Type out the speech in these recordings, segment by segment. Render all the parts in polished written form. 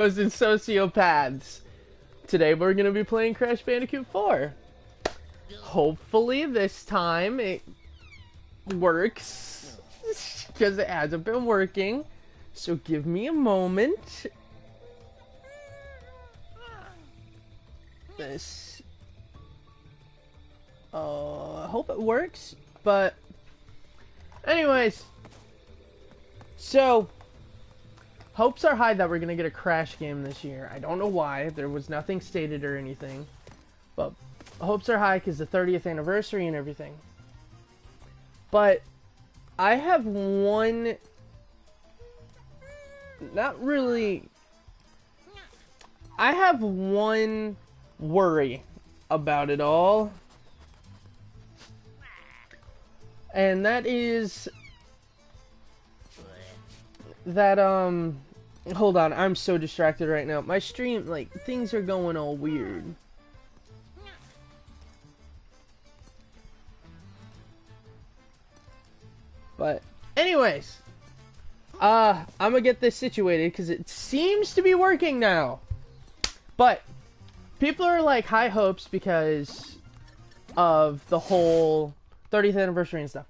And sociopaths. Today we're gonna be playing Crash Bandicoot 4. Hopefully this time it works, because it hasn't been working. So give me a moment. This. I hope it works. But, anyways. So, hopes are high that we're gonna get a Crash game this year. I don't know why. There was nothing stated or anything. But hopes are high because the 30th anniversary and everything. But I have one, not really, I have one worry about it all. And that is that, hold on, I'm so distracted right now. My stream, like, things are going all weird. But, anyways, I'm gonna get this situated because it seems to be working now. But, people are like high hopes because of the whole 30th anniversary and stuff.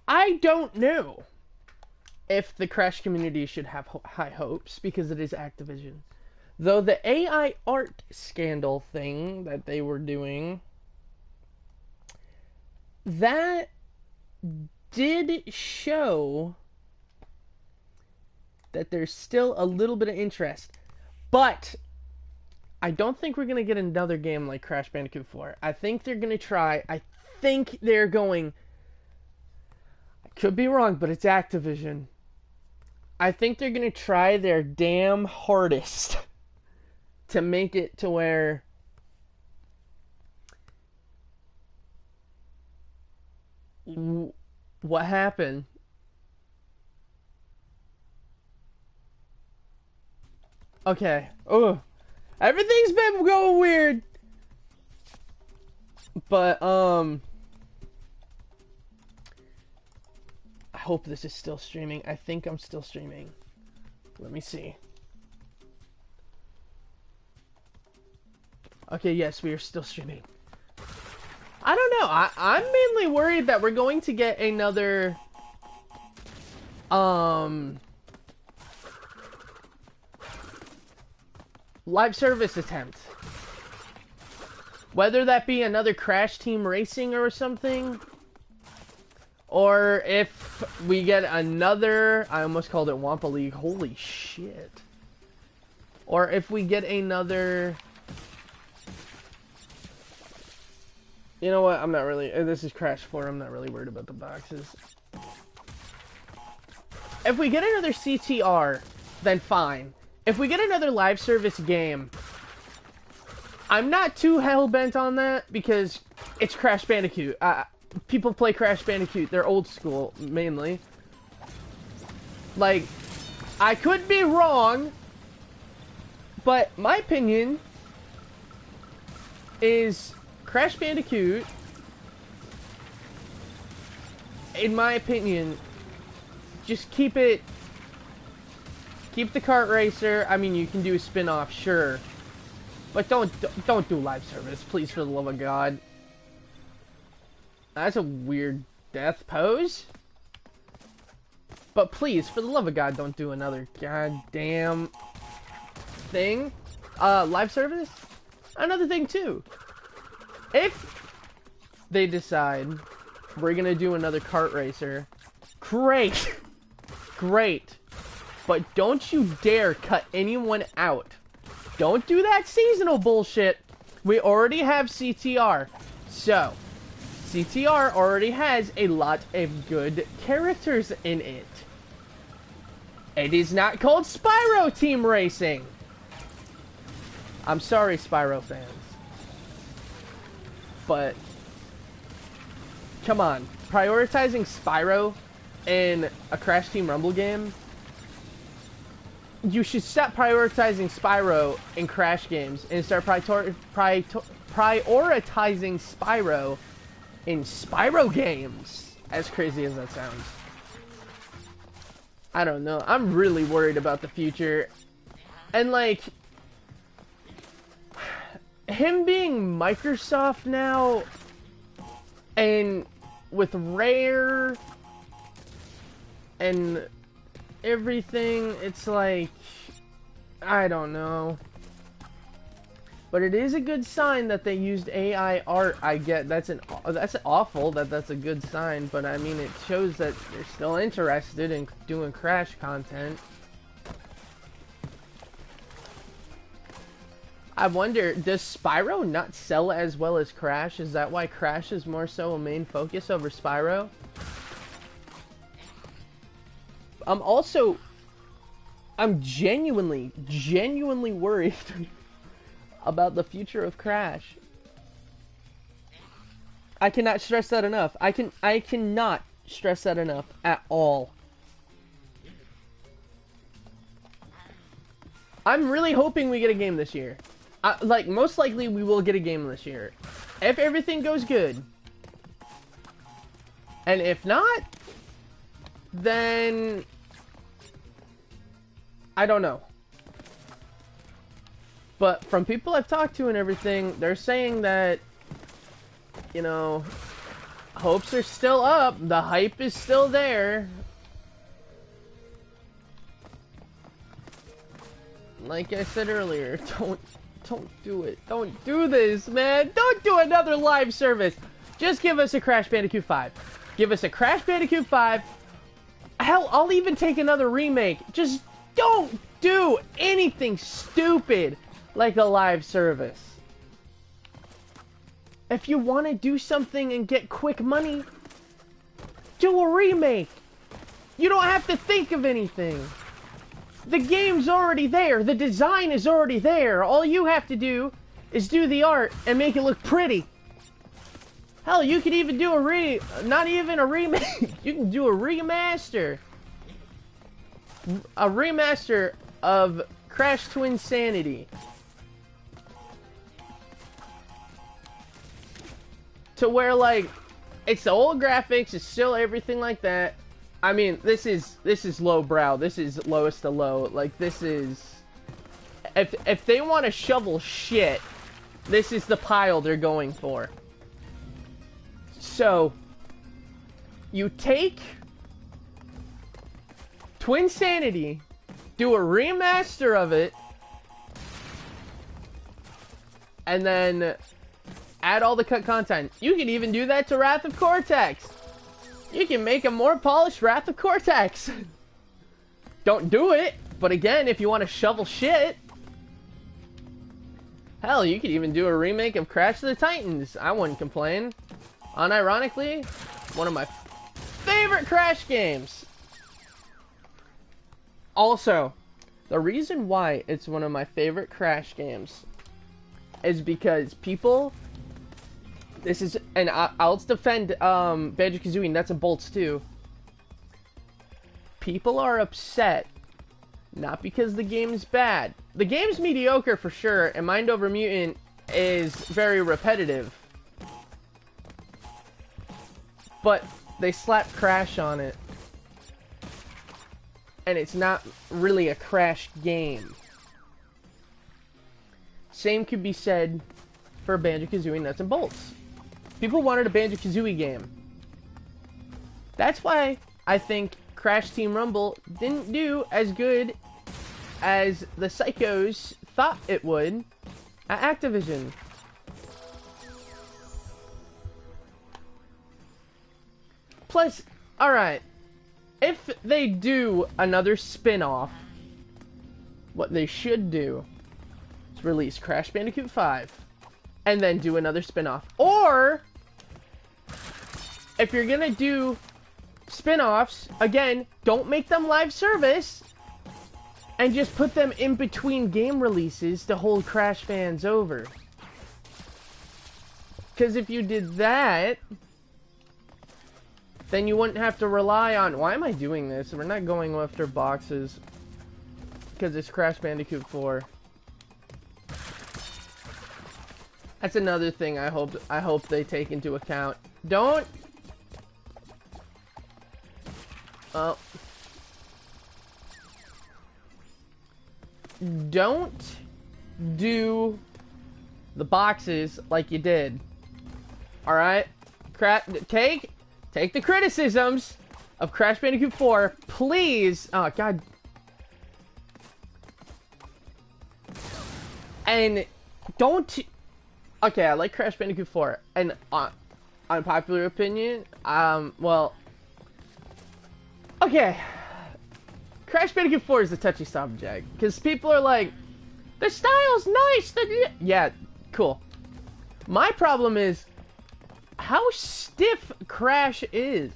I don't know if the Crash community should have high hopes because it is Activision. Though the AI art scandal thing that they were doing, that did show that there's still a little bit of interest. But I don't think we're going to get another game like Crash Bandicoot 4. I think they're going to try. I think they're going. I could be wrong, but it's Activision. I think they're going to try their damn hardest to make it to where what happened? Okay. Oh, everything's been going weird. But I hope this is still streaming. I think I'm still streaming. Let me see. Okay, yes, we are still streaming. I don't know. I'm mainly worried that we're going to get another live service attempt. Whether that be another Crash Team Racing or something, or if we get another, I almost called it Wampa League, holy shit. Or if we get another, you know what, I'm not really, this is Crash 4, I'm not really worried about the boxes. If we get another CTR, then fine. If we get another live service game, I'm not too hell-bent on that because it's Crash Bandicoot. People play Crash Bandicoot, they're old school, mainly. Like, I could be wrong, but my opinion is Crash Bandicoot, in my opinion, just keep the kart racer. I mean, you can do a spin-off, sure. But don't do live service, please, for the love of God. That's a weird death pose. But please, for the love of God, don't do another goddamn thing. Live service? Another thing, too. If they decide we're gonna do another kart racer, great. Great. But don't you dare cut anyone out. Don't do that seasonal bullshit. We already have CTR. So, CTR already has a lot of good characters in it. It is not called Spyro Team Racing. I'm sorry, Spyro fans. But, come on. Prioritizing Spyro in a Crash Team Rumble game, you should stop prioritizing Spyro in Crash games and start prioritizing Spyro in Spyro games. As crazy as that sounds. I don't know. I'm really worried about the future. And like, him being Microsoft now, and with Rare and everything, it's like, I don't know. But it is a good sign that they used AI art. I get that's awful that that's a good sign, but I mean it shows that they're still interested in doing Crash content. I wonder, does Spyro not sell as well as Crash? Is that why Crash is more so a main focus over Spyro? I'm genuinely worried about the future of Crash. I cannot stress that enough. I cannot stress that enough at all. I'm really hoping we get a game this year. Like, most likely we will get a game this year. If everything goes good. And if not, then I don't know. But from people I've talked to and everything, they're saying that, you know, hopes are still up. The hype is still there. Like I said earlier, don't do it. Don't do this, man. Don't do another live service. Just give us a Crash Bandicoot 5. Give us a Crash Bandicoot 5. Hell, I'll even take another remake. Just don't do anything stupid like a live service. If you want to do something and get quick money, do a remake. You don't have to think of anything. The game's already there. The design is already there. All you have to do is do the art and make it look pretty. Hell, you could even do not even a remake. You can do a remaster. A remaster of Crash Twinsanity. To where, like, it's the old graphics, it's still everything like that. I mean, this is lowbrow. This is lowest to low. Like, this is... If they want to shovel shit, this is the pile they're going for. So, you take Twinsanity, do a remaster of it, and then add all the cut content. You can even do that to Wrath of Cortex. You can make a more polished Wrath of Cortex. Don't do it, but again, if you want to shovel shit, hell, you could even do a remake of Crash of the Titans. I wouldn't complain. Unironically, one of my favorite Crash games. Also, the reason why it's one of my favorite Crash games is because people... This is, and I'll defend Banjo-Kazooie Nuts and Bolts too. People are upset, not because the game's bad. The game's mediocre for sure, and Mind Over Mutant is very repetitive. But they slapped Crash on it. And it's not really a Crash game. Same could be said for Banjo-Kazooie Nuts and Bolts. People wanted a Banjo-Kazooie game. That's why I think Crash Team Rumble didn't do as good as the psychos thought it would at Activision. Plus, alright, if they do another spin-off, what they should do is release Crash Bandicoot 5 and then do another spin-off. Or if you're gonna do spin-offs, again, don't make them live service and just put them in between game releases to hold Crash fans over. Because if you did that, then you wouldn't have to rely on... Why am I doing this? We're not going after boxes. Because it's Crash Bandicoot 4. That's another thing I hope they take into account. Don't... Oh. don't do the boxes like you did. Alright? Take the criticisms of Crash Bandicoot 4, please. Oh, God. And don't... Okay, I like Crash Bandicoot 4. And unpopular opinion, well... Okay. Crash Bandicoot 4 is a touchy subject. Because people are like, the style's nice! Yeah, cool. My problem is how stiff Crash is.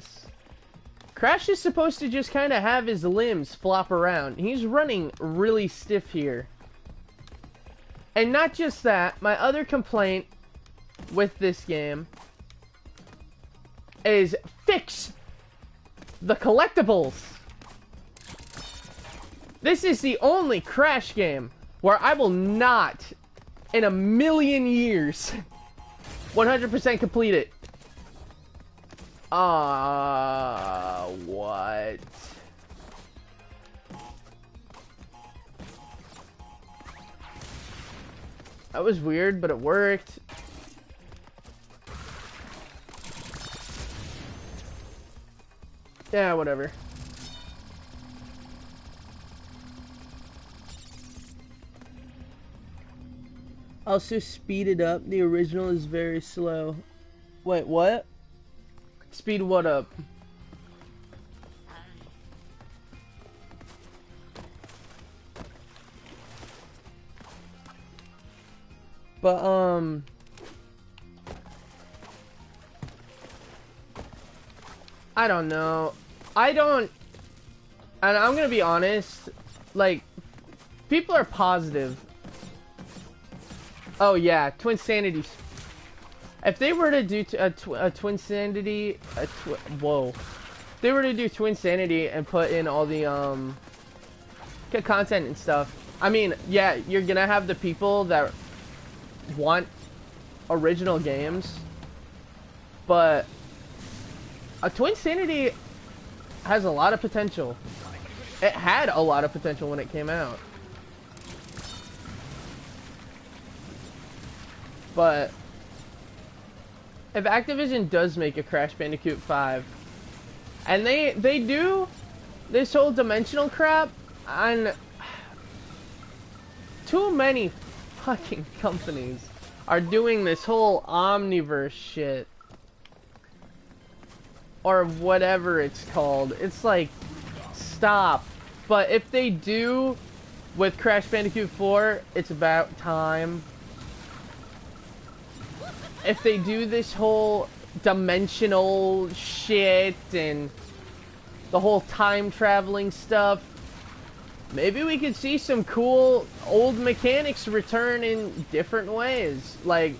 Crash is supposed to just kind of have his limbs flop around. He's running really stiff here. And not just that, my other complaint with this game is fix the collectibles. This is the only Crash game where I will not, in a million years, 100% complete it. What? That was weird, but it worked. Yeah, whatever. Also, speed it up. The original is very slow. Wait, what? Speed what up? But, I don't know. And I'm gonna be honest, like, people are positive. Oh yeah, Twinsanity. If they were to do a Twinsanity, whoa. If they were to do Twinsanity and put in all the, content and stuff, I mean, yeah, you're gonna have the people that want original games, but a Twinsanity has a lot of potential. It had a lot of potential when it came out. But if Activision does make a Crash Bandicoot 5, and they do this whole dimensional crap, and too many fucking companies are doing this whole Omniverse shit. Or whatever it's called. It's like, stop. But if they do with Crash Bandicoot 4, it's about time. If they do this whole dimensional shit and the whole time traveling stuff, maybe we could see some cool old mechanics return in different ways. Like,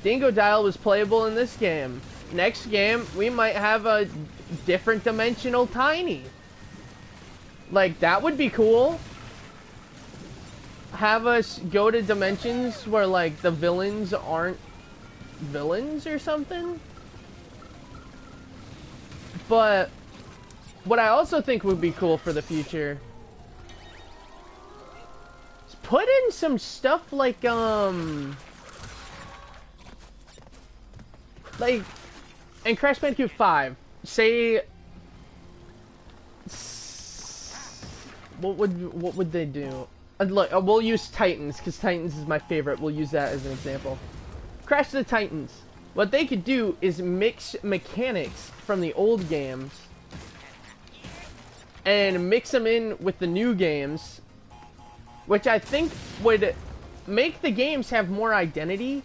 Dingodile was playable in this game. Next game, we might have a different dimensional Tiny. Like, that would be cool. Have us go to dimensions where, like, the villains aren't villains or something. But what I also think would be cool for the future is put in some stuff like in Crash Bandicoot 5, say, what would they do? Look, we'll use Titans, because Titans is my favorite. We'll use that as an example. Crash the Titans. What they could do is mix mechanics from the old games and mix them in with the new games, which I think would make the games have more identity.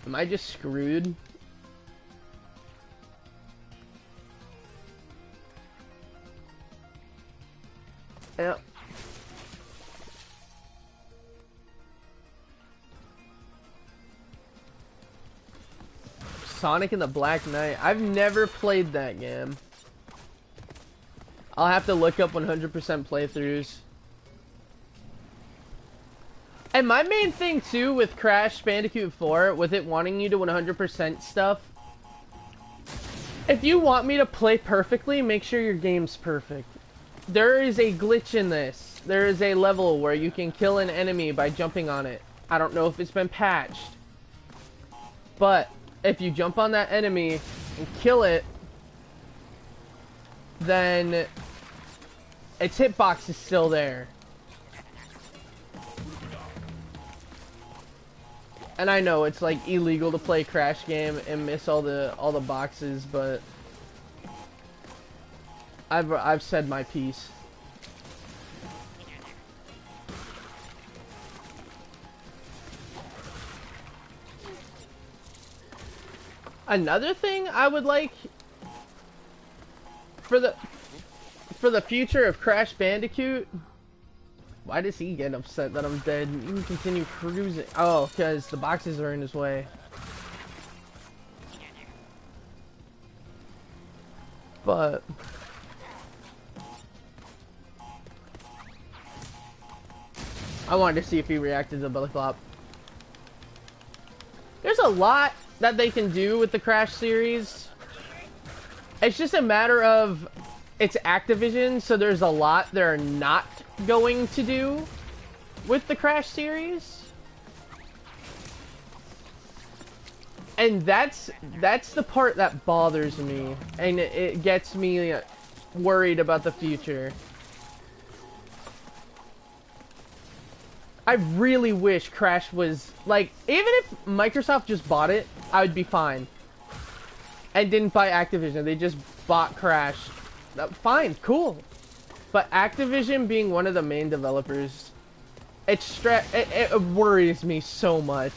Am I just screwed? Yep. Sonic and the Black Knight. I've never played that game. I'll have to look up 100% playthroughs. And my main thing too with Crash Bandicoot 4, with it wanting you to 100% stuff, if you want me to play perfectly, make sure your game's perfect. There is a glitch in this. There is a level where you can kill an enemy by jumping on it. I don't know if it's been patched. But if you jump on that enemy and kill it, then its hitbox is still there. And I know it's like illegal to play Crash game and miss all the boxes, but I've said my piece. Another thing I would like for the future of Crash Bandicoot. Why does he get upset that I'm dead? You can continue cruising. Oh, because the boxes are in his way. But I wanted to see if he reacted to Belly Flop. There's a lot that they can do with the Crash series. It's just a matter of it's Activision, so there's a lot they're not going to do with the Crash series. And that's the part that bothers me, and it gets me worried about the future. I really wish Crash was, like, even if Microsoft just bought it, I would be fine. And didn't buy Activision, they just bought Crash. Fine, cool. But Activision being one of the main developers, it worries me so much.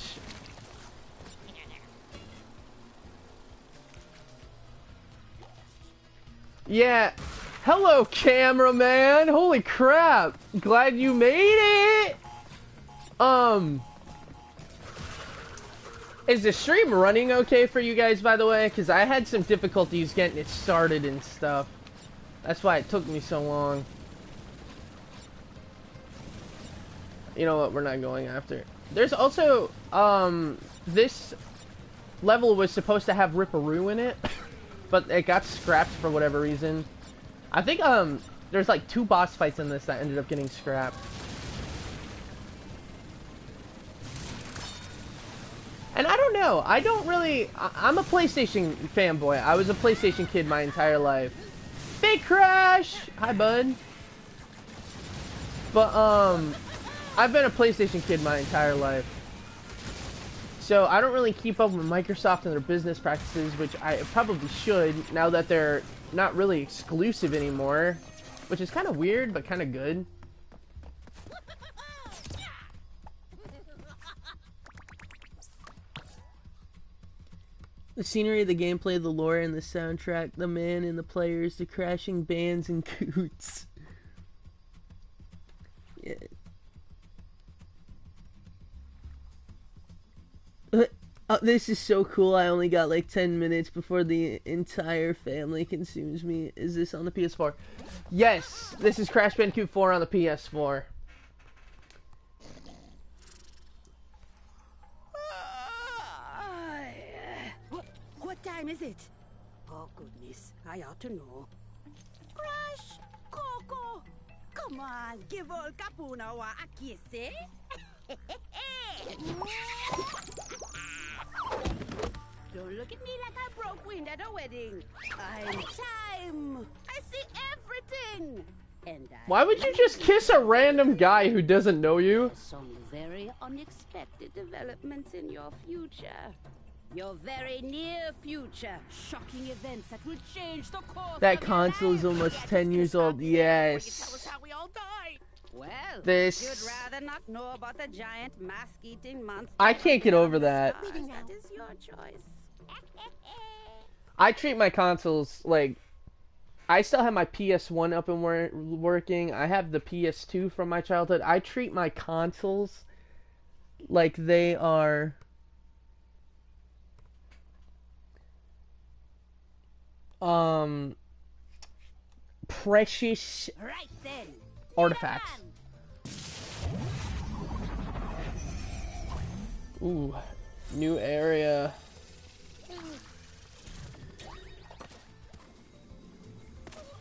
Yeah. Hello, cameraman. Holy crap. Glad you made it. Is the stream running okay for you guys, by the way? Because I had some difficulties getting it started and stuff. That's why it took me so long. You know what? We're not going after it. There's also, this level was supposed to have Ripperoo in it, but it got scrapped for whatever reason. I think, there's like 2 boss fights in this that ended up getting scrapped. And I don't know, I'm a PlayStation fanboy. I was a PlayStation kid my entire life. Big Crash! Hi, bud. But, I've been a PlayStation kid my entire life. So I don't really keep up with Microsoft and their business practices, which I probably should, now that they're not really exclusive anymore. Which is kind of weird, but kind of good. The scenery, the gameplay, the lore, and the soundtrack, the man and the players, the crashing bands and coots. Yeah. Oh, this is so cool. I only got like 10 minutes before the entire family consumes me. Is this on the PS4? Yes, this is Crash Bandicoot 4 on the PS4. What time is it? Oh goodness, I ought to know. Crash! Coco! Come on, give old Capuna a kiss, eh? Don't look at me like I broke wind at a wedding. I'm time. I see everything. And Why would you just kiss a random guy who doesn't know you? some very unexpected developments in your future. Your very near future. Shocking events that will change the course That of your console is life. almost Yes, 10 years Mr. old. Will you tell us Yes. how we all died? Well, This- you'd rather not know about the giant mask-eating monster. I can't get over that. That is your choice. I treat my consoles like... I still have my PS1 up and working. I have the PS2 from my childhood. I treat my consoles like they are... precious Right then. artifacts. Ooh, new area.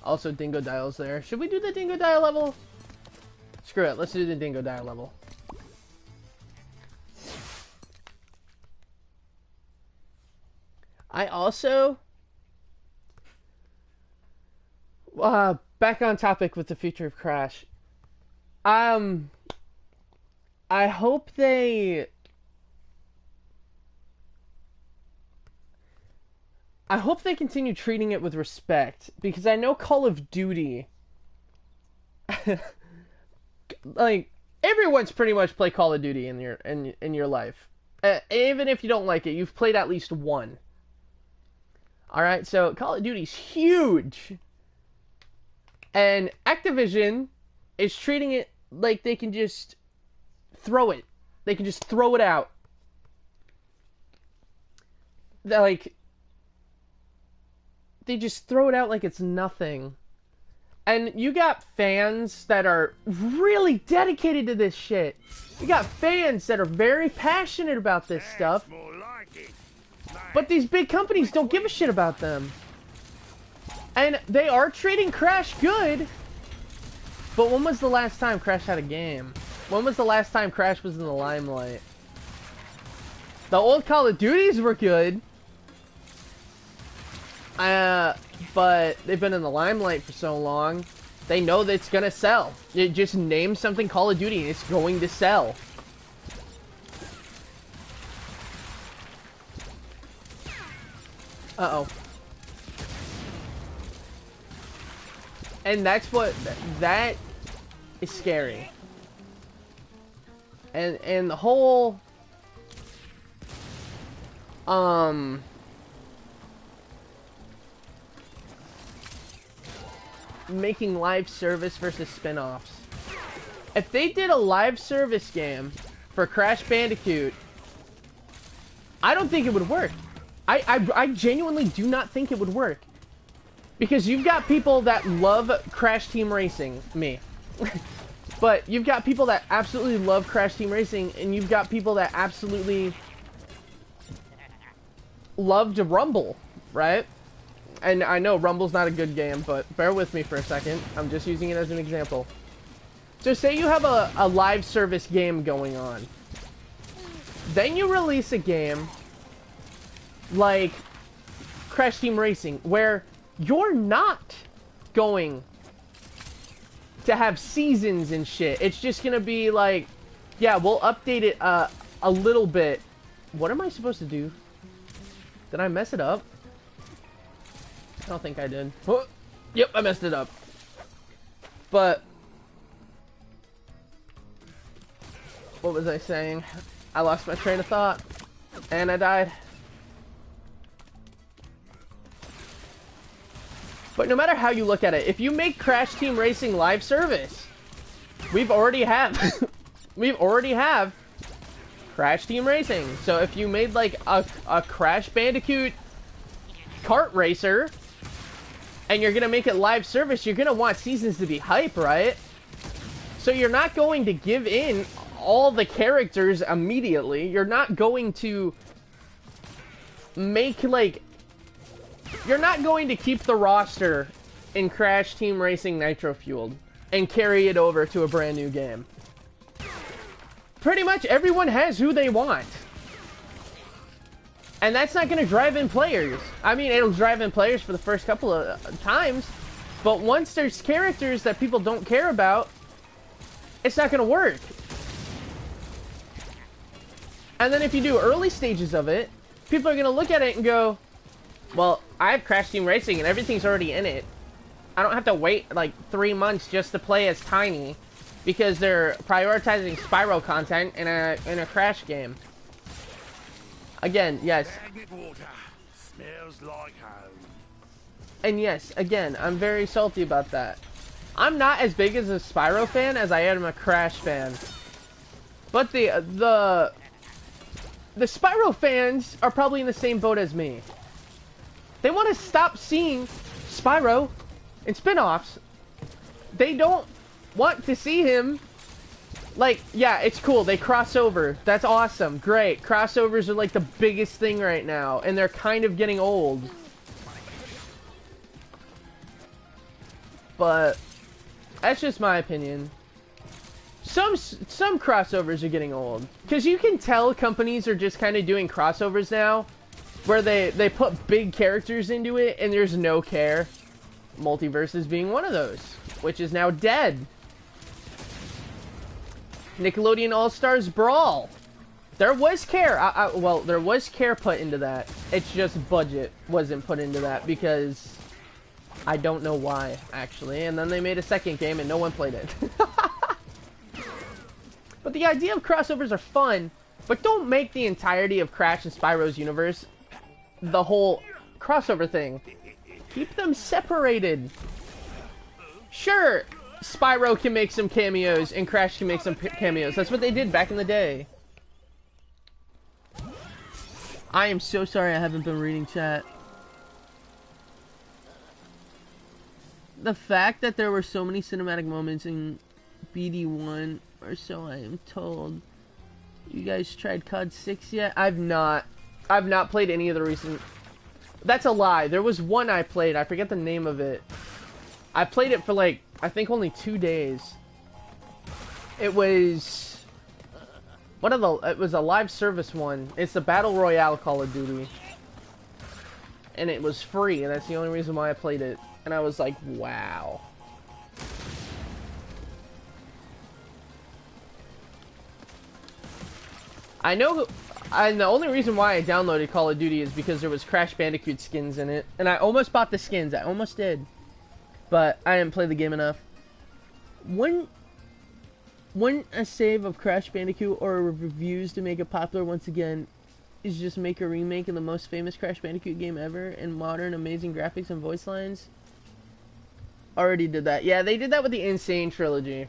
Also, Dingodile there. Should we do the Dingodile level? Screw it. Let's do the Dingodile level. I also... back on topic with the future of Crash. I hope they... I hope they continue treating it with respect, because I know Call of Duty, like, everyone's pretty much played Call of Duty in your life. Even if you don't like it, you've played at least one. Alright, so Call of Duty's huge. And Activision is treating it like they can just throw it. They can just throw it out. They're like... They just throw it out like it's nothing. And you got fans that are really dedicated to this shit. You got fans that are very passionate about this stuff. But these big companies don't give a shit about them. And they are treating Crash good. But when was the last time Crash had a game? When was the last time Crash was in the limelight? The old Call of Duties were good. But they've been in the limelight for so long, they know that it's gonna sell. You just name something Call of Duty and it's going to sell. Uh-oh. And that's what, that is scary. And the whole, making live service versus spin-offs. If they did a live service game for Crash Bandicoot, I don't think it would work. I genuinely do not think it would work. Because you've got people that love Crash Team Racing, me. But you've got people that absolutely love Crash Team Racing, and you've got people that absolutely loved Rumble, right? And I know Rumble's not a good game, but bear with me for a second. I'm just using it as an example. So say you have a live service game going on. Then you release a game like Crash Team Racing, where you're not going to have seasons and shit. It's just gonna be like, yeah, we'll update it a little bit. What am I supposed to do? Did I mess it up? I don't think I did. Oh, yep, I messed it up. But what was I saying? I lost my train of thought. And I died. But no matter how you look at it, if you make Crash Team Racing live service, we already have Crash Team Racing. So if you made like a Crash Bandicoot kart racer, and you're gonna make it live service, you're gonna want seasons to be hype, right? So you're not going to give in all the characters immediately. You're not going to make, like... You're not going to keep the roster in Crash Team Racing Nitro Fueled and carry it over to a brand new game. Pretty much everyone has who they want. And that's not going to drive in players. I mean, it'll drive in players for the first couple of times. But once there's characters that people don't care about, it's not going to work. And then if you do early stages of it, people are going to look at it and go, well, I have Crash Team Racing and everything's already in it. I don't have to wait like 3 months just to play as Tiny because they're prioritizing Spyro content in a Crash game. Again, yes. Smells like home. And yes, again, I'm very salty about that. I'm not as big as a Spyro fan as I am a Crash fan. But the Spyro fans are probably in the same boat as me. They want to stop seeing Spyro in spin-offs. They don't want to see him. Like, yeah, it's cool. They cross over. That's awesome. Great. Crossovers are like the biggest thing right now. And they're kind of getting old. But that's just my opinion. Some crossovers are getting old, because you can tell companies are just kind of doing crossovers now, where they put big characters into it and there's no care. Multiverses being one of those, which is now dead. Nickelodeon All-Stars Brawl. There was care. Well, there was care put into that. It's just budget wasn't put into that because I don't know why, actually. And then they made a second game and no one played it. But the idea of crossovers are fun, but don't make the entirety of Crash and Spyro's universe the whole crossover thing. Keep them separated. Sure, Spyro can make some cameos and Crash can make some cameos. That's what they did back in the day. I am so sorry I haven't been reading chat. The fact that there were so many cinematic moments in BD1, or so I am told. You guys tried COD 6 yet? I've not played any of the recent... That's a lie. There was one I played. I forget the name of it. I played it for like, I think only 2 days. It was... It was a live service one. It's the Battle Royale Call of Duty. And it was free, and that's the only reason why I played it. And I was like, wow. I know, and the only reason why I downloaded Call of Duty is because there was Crash Bandicoot skins in it. And I almost bought the skins. I almost did. But I didn't play the game enough. Wouldn't a save of Crash Bandicoot or reviews to make it popular once again is just make a remake of the most famous Crash Bandicoot game ever in modern amazing graphics and voice lines? Already did that. Yeah, they did that with the Insane trilogy.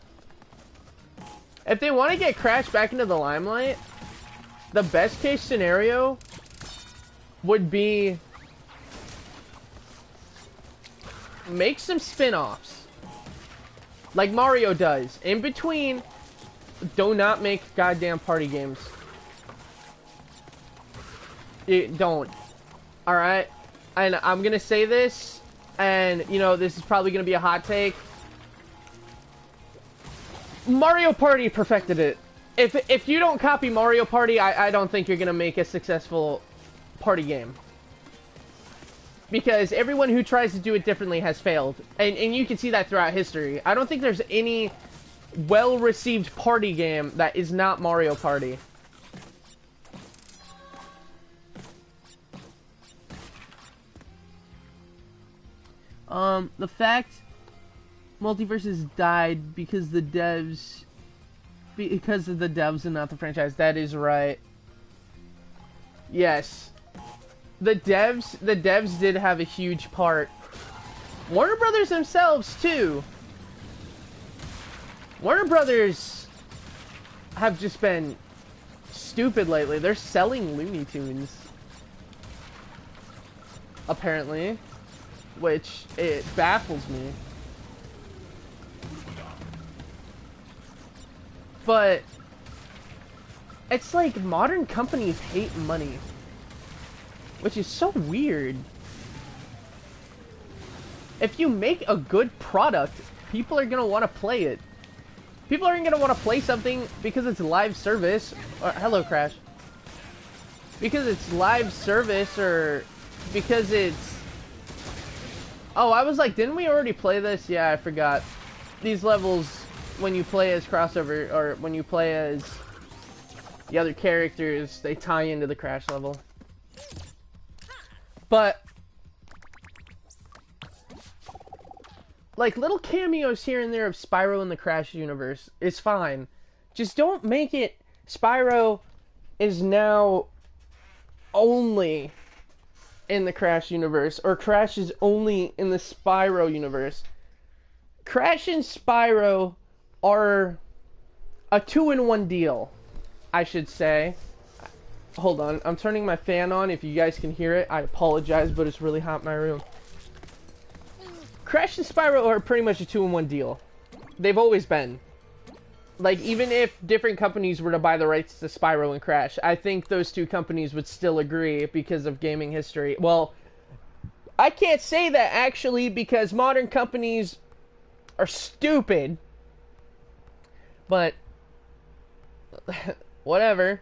If they want to get Crash back into the limelight, the best case scenario would be make some spin-offs like Mario does. In between, do not make goddamn party games. Don't. Alright? And I'm gonna say this, and, you know, this is probably gonna be a hot take. Mario Party perfected it. If you don't copy Mario Party, I don't think you're gonna make a successful party game. Because everyone who tries to do it differently has failed. And you can see that throughout history. I don't think there's any well-received party game that is not Mario Party. The fact Multiverses died because of the devs and not the franchise. That is right. Yes. The devs did have a huge part. Warner Brothers themselves, too. Warner Brothers have just been stupid lately. They're selling Looney Tunes. Apparently. Which, it baffles me. But it's like modern companies hate money. Which is so weird. If you make a good product, people are gonna want to play it. People aren't gonna want to play something because it's live service. Or, hello, Crash. Because it's live service, or because it's... Oh, I was like, didn't we already play this? Yeah, I forgot. These levels, when you play as crossover, or when you play as the other characters, they tie into the Crash level. But like little cameos here and there of Spyro in the Crash universe is fine. Just don't make it Spyro is now only in the Crash universe, or Crash is only in the Spyro universe. Crash and Spyro are a 2-in-1 deal, I should say. Hold on, I'm turning my fan on. If you guys can hear it, I apologize, but it's really hot in my room. Crash and Spyro are pretty much a 2-in-1 deal. They've always been. Like, even if different companies were to buy the rights to Spyro and Crash, I think those two companies would still agree because of gaming history. Well, I can't say that, actually, because modern companies are stupid. But whatever.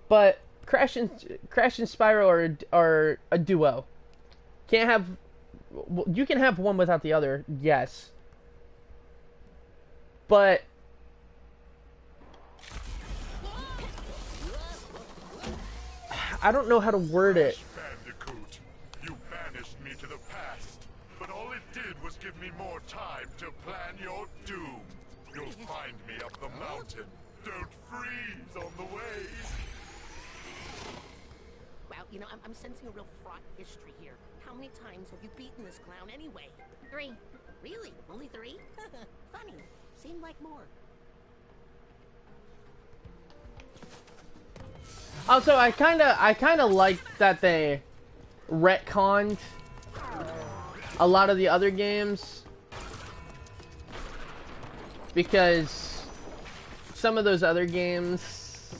But Crash and Spyro are a duo. Can't have. You can have one without the other, yes. But I don't know how to word it. Bandicoot, you banished me to the past, but all it did was give me more time to plan your doom. You'll find me up the mountain. Don't freeze on the way. Well, you know, I'm sensing a real fraught history here. How many times have you beaten this clown anyway? 3. Really? Only 3? Funny. Seemed like more. Also, I kinda like that they retconned a lot of the other games, because some of those other games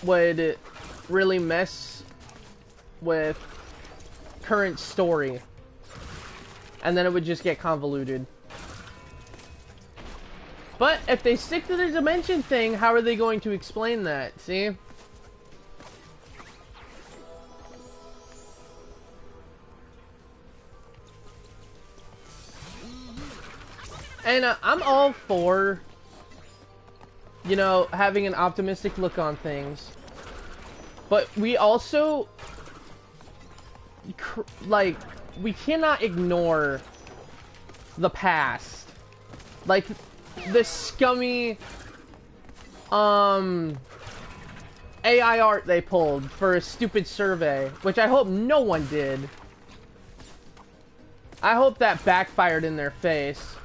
would really mess with current story, and then it would just get convoluted. But if they stick to the dimension thing, how are they going to explain that? See? And I'm all for, you know, having an optimistic look on things. But we also, like, we cannot ignore the past. Like, the scummy, AI art they pulled for a stupid survey, which I hope no one did. I hope that backfired in their face.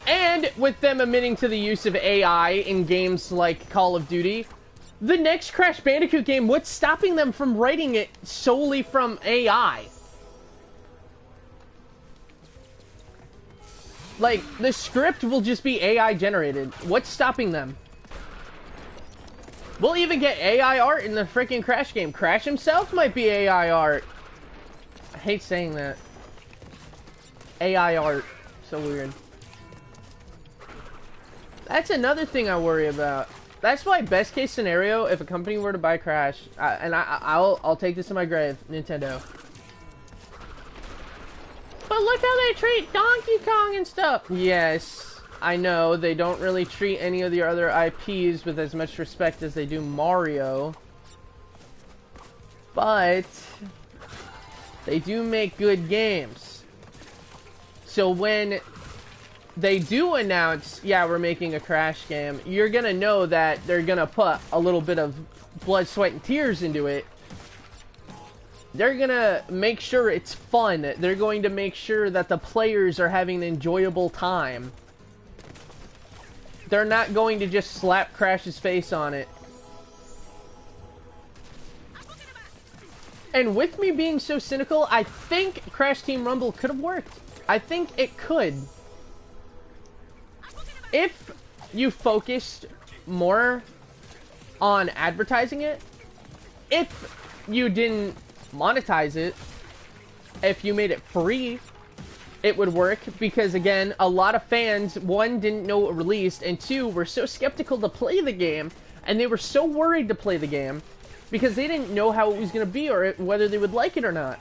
And with them admitting to the use of AI in games like Call of Duty, the next Crash Bandicoot game, what's stopping them from writing it solely from AI? Like, the script will just be AI generated. What's stopping them? We'll even get AI art in the freaking Crash game. Crash himself might be AI art. I hate saying that. AI art. So weird. That's another thing I worry about. That's why best case scenario, if a company were to buy Crash, and I'll take this to my grave, Nintendo. But look how they treat Donkey Kong and stuff. Yes, I know they don't really treat any of the other IPs with as much respect as they do Mario. But they do make good games. So when they do announce, yeah, we're making a Crash game, you're gonna know that they're gonna put a little bit of blood, sweat, and tears into it. They're gonna make sure it's fun. They're going to make sure that the players are having an enjoyable time. They're not going to just slap Crash's face on it. And with me being so cynical, I think Crash Team Rumble could have worked. I think it could. If you focused more on advertising it, if you didn't monetize it, if you made it free, it would work, because again, a lot of fans, one, didn't know it released, and two, were so skeptical to play the game, and they were so worried to play the game because they didn't know how it was going to be or whether they would like it or not.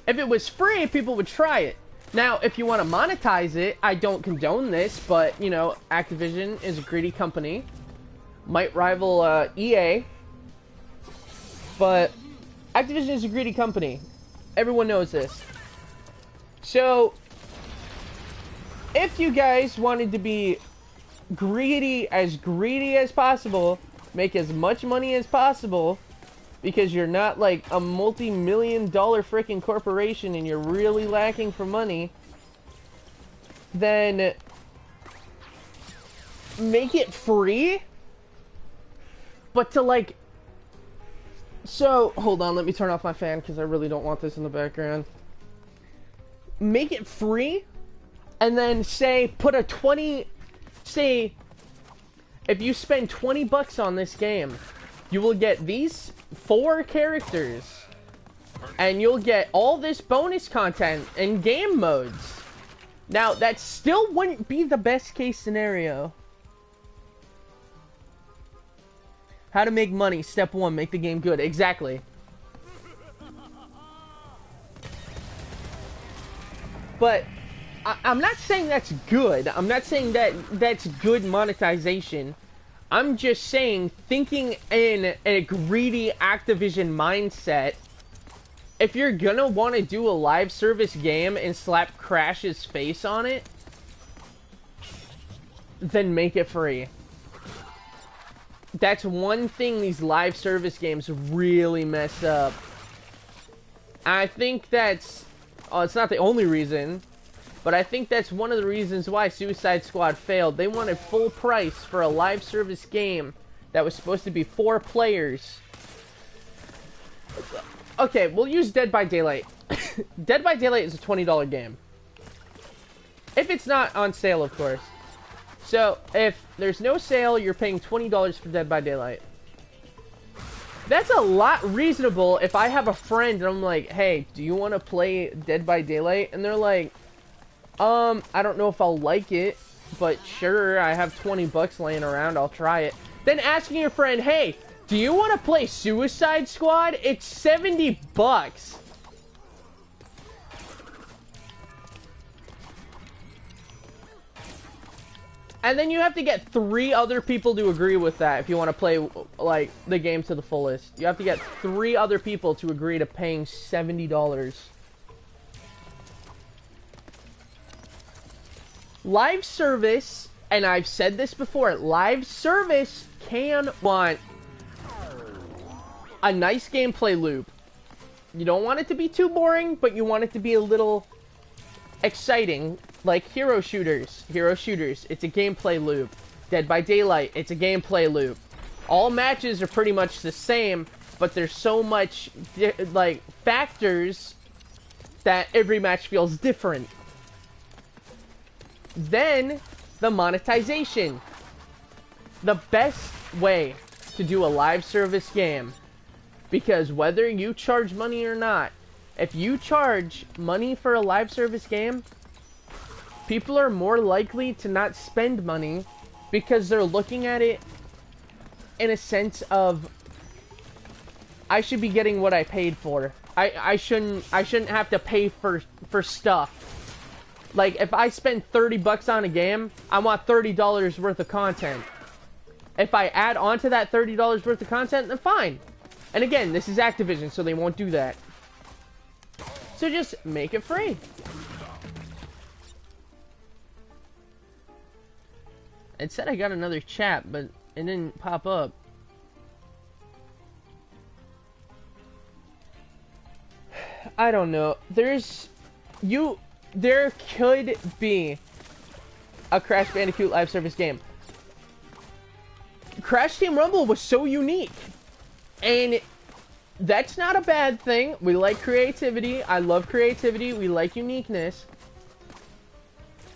If it was free, people would try it. Now, if you want to monetize it, I don't condone this, but, you know, Activision is a greedy company. Might rival EA. But Activision is a greedy company. Everyone knows this. So, if you guys wanted to be greedy as possible, make as much money as possible, because you're not like a multi-million-dollar freaking corporation and you're really lacking for money, then make it free. But to like... So, hold on, let me turn off my fan because I really don't want this in the background. Make it free, and then say, put a 20... Say, if you spend 20 bucks on this game, you will get these 4 characters, and you'll get all this bonus content and game modes. Now, that still wouldn't be the best case scenario. How to make money. Step 1, make the game good. Exactly. But I'm not saying that's good. I'm not saying that that's good monetization. I'm just saying, thinking in a greedy Activision mindset, if you're gonna want to do a live service game and slap Crash's face on it, then make it free. That's one thing these live service games really mess up. I think that's... Oh, it's not the only reason, but I think that's one of the reasons why Suicide Squad failed. They wanted full price for a live service game that was supposed to be 4 players. Okay, we'll use Dead by Daylight. Dead by Daylight is a $20 game. If it's not on sale, of course. So, if there's no sale, you're paying $20 for Dead by Daylight. That's a lot reasonable if I have a friend and I'm like, hey, do you want to play Dead by Daylight? And they're like, I don't know if I'll like it, but sure, I have 20 bucks laying around, I'll try it. Then asking your friend, hey, do you want to play Suicide Squad? It's 70 bucks. And then you have to get 3 other people to agree with that if you want to play, like, the game to the fullest. You have to get 3 other people to agree to paying $70. Live service, and I've said this before, live service can want a nice gameplay loop. You don't want it to be too boring, but you want it to be a little exciting. Like Hero Shooters. Hero Shooters, it's a gameplay loop. Dead by Daylight, it's a gameplay loop. All matches are pretty much the same, but there's so much, like, factors that every match feels different. Then, the monetization. The best way to do a live service game, because whether you charge money or not, if you charge money for a live service game, people are more likely to not spend money because they're looking at it in a sense of, I should be getting what I paid for. I shouldn't have to pay for stuff. Like, if I spend 30 bucks on a game, I want $30 worth of content. If I add on to that $30 worth of content, then fine. And again, this is Activision, so they won't do that. So just make it free. It said I got another chat, but it didn't pop up. I don't know. There could be a Crash Bandicoot live service game. Crash Team Rumble was so unique. And that's not a bad thing. We like creativity. I love creativity. We like uniqueness.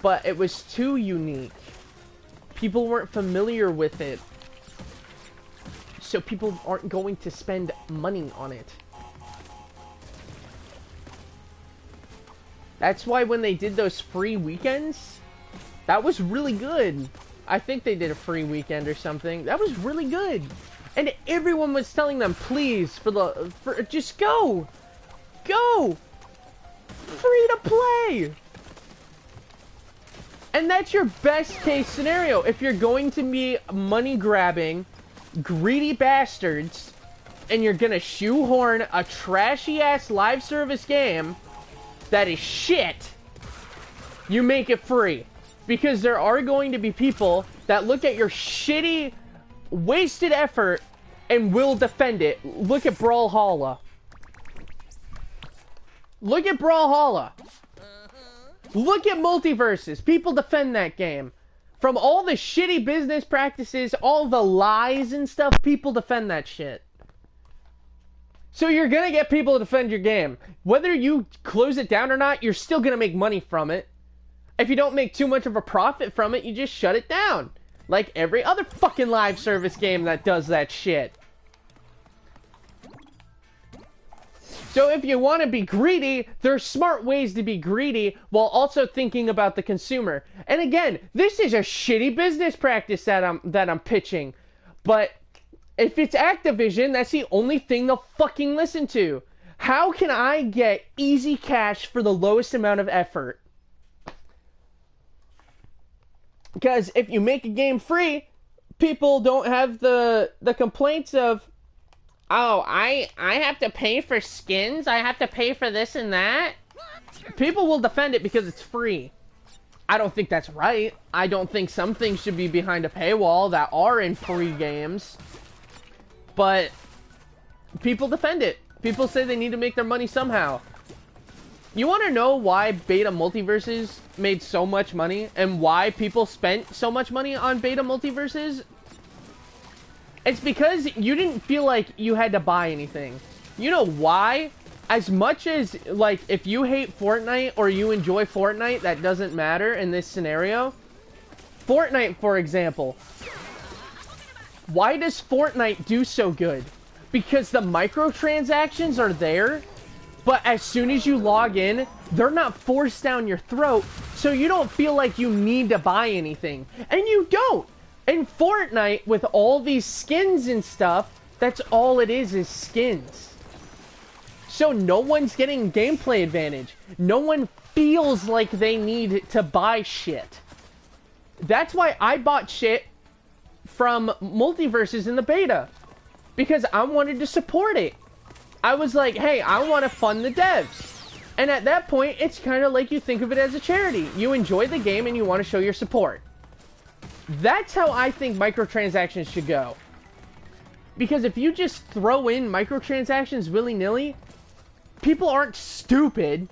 But it was too unique. People weren't familiar with it. So people aren't going to spend money on it. That's why when they did those free weekends, that was really good. I think they did a free weekend or something. That was really good. And everyone was telling them, please, just go. Go. Free to play. And that's your best case scenario. If you're going to be money grabbing, greedy bastards, and you're gonna shoehorn a trashy ass live service game that is shit, you make it free. Because there are going to be people that look at your shitty, wasted effort and will defend it. Look at Brawlhalla. Look at Brawlhalla. Look at Multiverses. People defend that game. From all the shitty business practices, all the lies and stuff, people defend that shit. So you're gonna get people to defend your game. Whether you close it down or not, you're still gonna make money from it. If you don't make too much of a profit from it, you just shut it down. Like every other fucking live service game that does that shit. So if you want to be greedy, there's smart ways to be greedy while also thinking about the consumer. And again, this is a shitty business practice that I'm pitching. But if it's Activision, that's the only thing they'll fucking listen to. How can I get easy cash for the lowest amount of effort? Because if you make a game free, people don't have the complaints of, oh, I have to pay for skins, I have to pay for this and that. People will defend it because it's free. I don't think that's right. I don't think some things should be behind a paywall that are in free games. But people defend it. People say they need to make their money somehow. You want to know why Beta Multiverses made so much money and why people spent so much money on Beta Multiverses? It's because you didn't feel like you had to buy anything. You know why? As much as, like, if you hate Fortnite or you enjoy Fortnite, that doesn't matter in this scenario. Fortnite, for example. Why does Fortnite do so good? Because the microtransactions are there, but as soon as you log in, they're not forced down your throat, so you don't feel like you need to buy anything. And you don't! In Fortnite, with all these skins and stuff, that's all it is skins. So no one's getting gameplay advantage. No one feels like they need to buy shit. That's why I bought shit from Multiverses in the beta. Because I wanted to support it. I was like, hey, I want to fund the devs. And at that point, it's kind of like you think of it as a charity. You enjoy the game and you want to show your support. That's how I think microtransactions should go. Because if you just throw in microtransactions willy-nilly, people aren't stupid.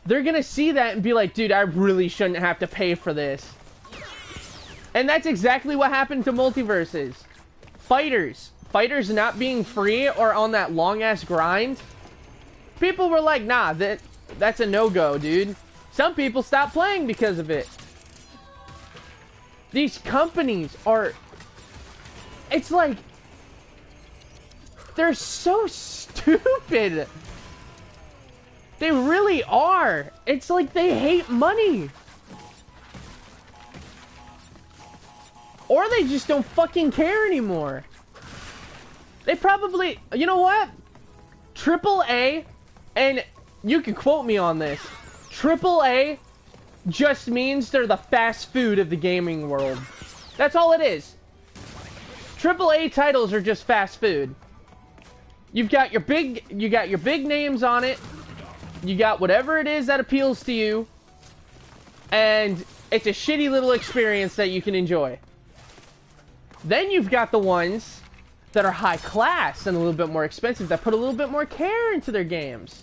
They're going to see that and be like, dude, I really shouldn't have to pay for this. And that's exactly what happened to Multiverses. Fighters not being free or on that long-ass grind, people were like, nah, that's a no-go, dude. Some people stopped playing because of it. These companies are... It's like... They're so stupid. They really are. It's like they hate money. Or they just don't fucking care anymore. They probably... You know what? AAA, and you can quote me on this, AAA just means they're the fast food of the gaming world. That's all it is. AAA titles are just fast food. You got your big names on it. You got whatever it is that appeals to you. And it's a shitty little experience that you can enjoy. Then you've got the ones that are high class and a little bit more expensive, that put a little bit more care into their games.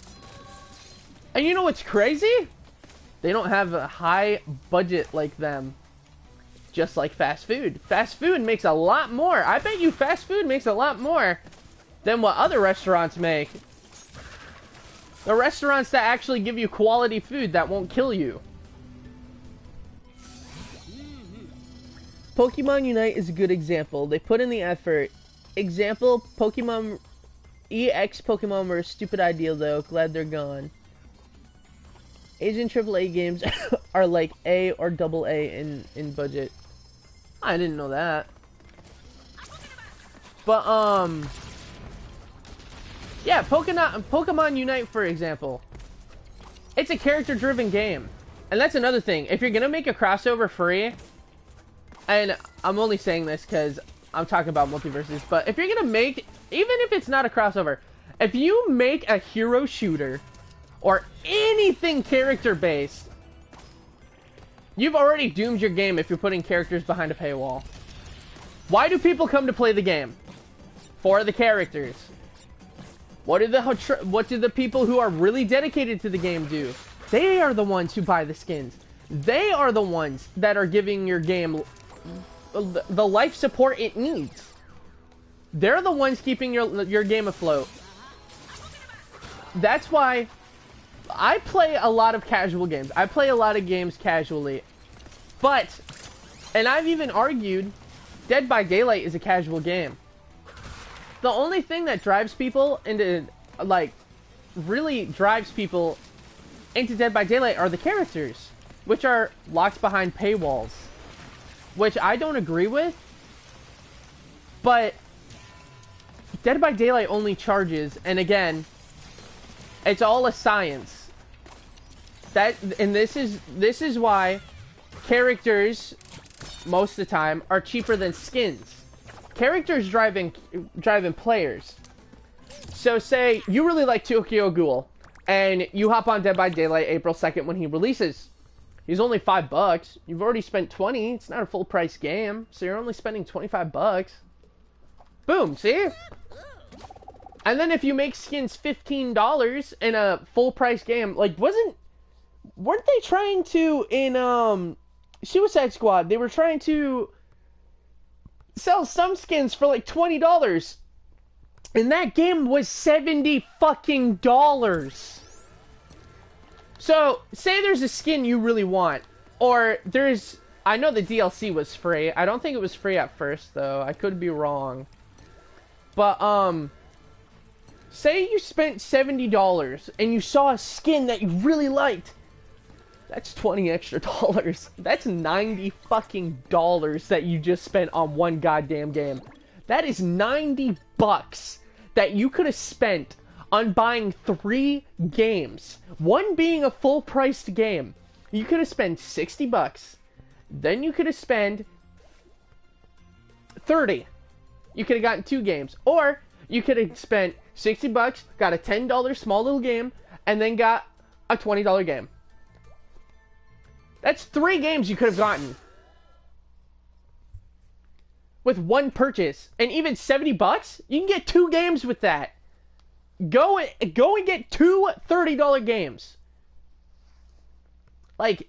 And you know what's crazy? They don't have a high budget like them. Just like fast food. Fast food makes a lot more. I bet you fast food makes a lot more than what other restaurants make. The restaurants that actually give you quality food that won't kill you. Pokemon Unite is a good example. They put in the effort. Example, Pokemon EX Pokemon were a stupid idea though. Glad they're gone. Asian AAA games are like A or AA in budget. I didn't know that. But yeah, Pokemon Unite, for example. It's a character-driven game. And that's another thing. If you're gonna make a crossover free, and I'm only saying this because I'm talking about Multiverses, but if you're gonna make, even if it's not a crossover, if you make a hero shooter or anything character-based, you've already doomed your game if you're putting characters behind a paywall. Why do people come to play the game? For the characters. What do the people who are really dedicated to the game do? They are the ones who buy the skins. They are the ones that are giving your game the life support it needs. They're the ones keeping your game afloat. That's why I play a lot of casual games. I play a lot of games casually. But, and I've even argued Dead by Daylight is a casual game. The only thing that drives people into, like, really drives people into Dead by Daylight are the characters, which are locked behind paywalls, which I don't agree with, but Dead by Daylight only charges, and again, it's all a science. And this is why characters, most of the time, are cheaper than skins. Characters driving players. So say you really like Tokyo Ghoul, and you hop on Dead by Daylight April 2nd when he releases. He's only $5. You've already spent 20. It's not a full price game, so you're only spending 25 bucks. Boom, see? And then if you make skins $15 in a full price game, like weren't they trying to in Suicide Squad, they were trying to sell some skins for like $20. And that game was $70 fucking dollars. So, say there's a skin you really want, or I know the DLC was free. I don't think it was free at first though. I could be wrong. But say you spent $70 and you saw a skin that you really liked. That's 20 extra dollars. That's 90 fucking dollars that you just spent on one goddamn game. That is 90 bucks that you could have spent on buying 3 games. One being a full-priced game. You could have spent 60 bucks. Then you could have spent 30. You could have gotten 2 games. Or you could have spent 60 bucks, got a $10 small little game, and then got a $20 game. That's 3 games you could have gotten with one purchase. And even 70 bucks, you can get 2 games with that. Go and get 2 $30 games. Like,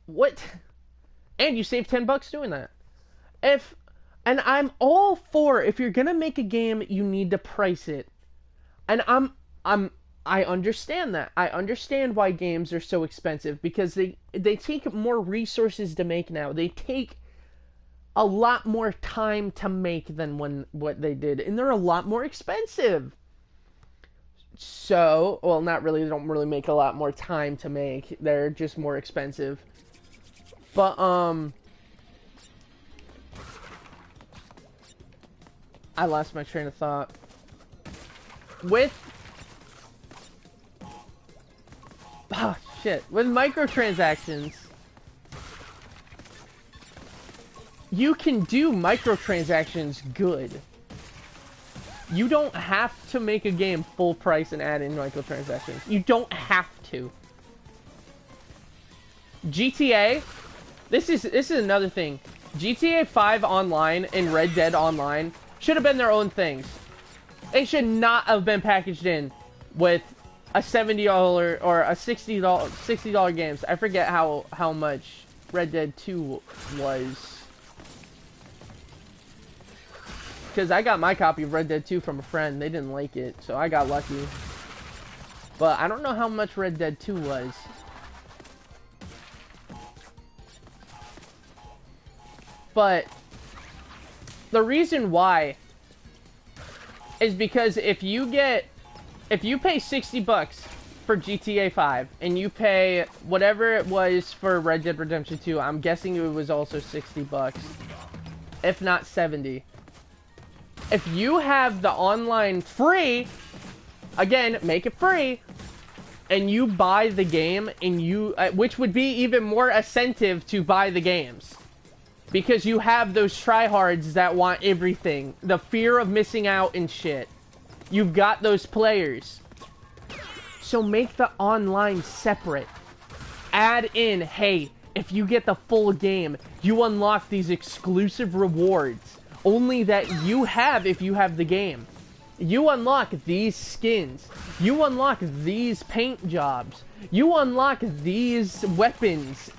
what? And you save 10 bucks doing that. And I'm all for, if you're gonna make a game, you need to price it. And I understand that. I understand why games are so expensive, because they take more resources to make now. They take a lot more time to make than what they did, and they're a lot more expensive. So, well, not really. They don't really make a lot more time to make. They're just more expensive. But I lost my train of thought. With microtransactions, you can do microtransactions good. You don't have to make a game full price and add in microtransactions. You don't have to. GTA, this is another thing. GTA 5 Online and Red Dead Online should have been their own things. They should not have been packaged in with a $70 or a $60 games. I forget how much Red Dead 2 was. Because I got my copy of Red Dead 2 from a friend. They didn't like it, so I got lucky. But I don't know how much Red Dead 2 was. But the reason why is because if you pay 60 bucks for GTA 5 and you pay whatever it was for Red Dead Redemption 2, I'm guessing it was also 60 bucks, if not 70. If you have the online free, again, make it free, and you buy the game, and which would be even more incentive to buy the games. Because you have those tryhards that want everything. The fear of missing out and shit. You've got those players. So make the online separate. Add in, hey, if you get the full game, you unlock these exclusive rewards. Only that you have if you have the game. You unlock these skins. You unlock these paint jobs. You unlock these weapons.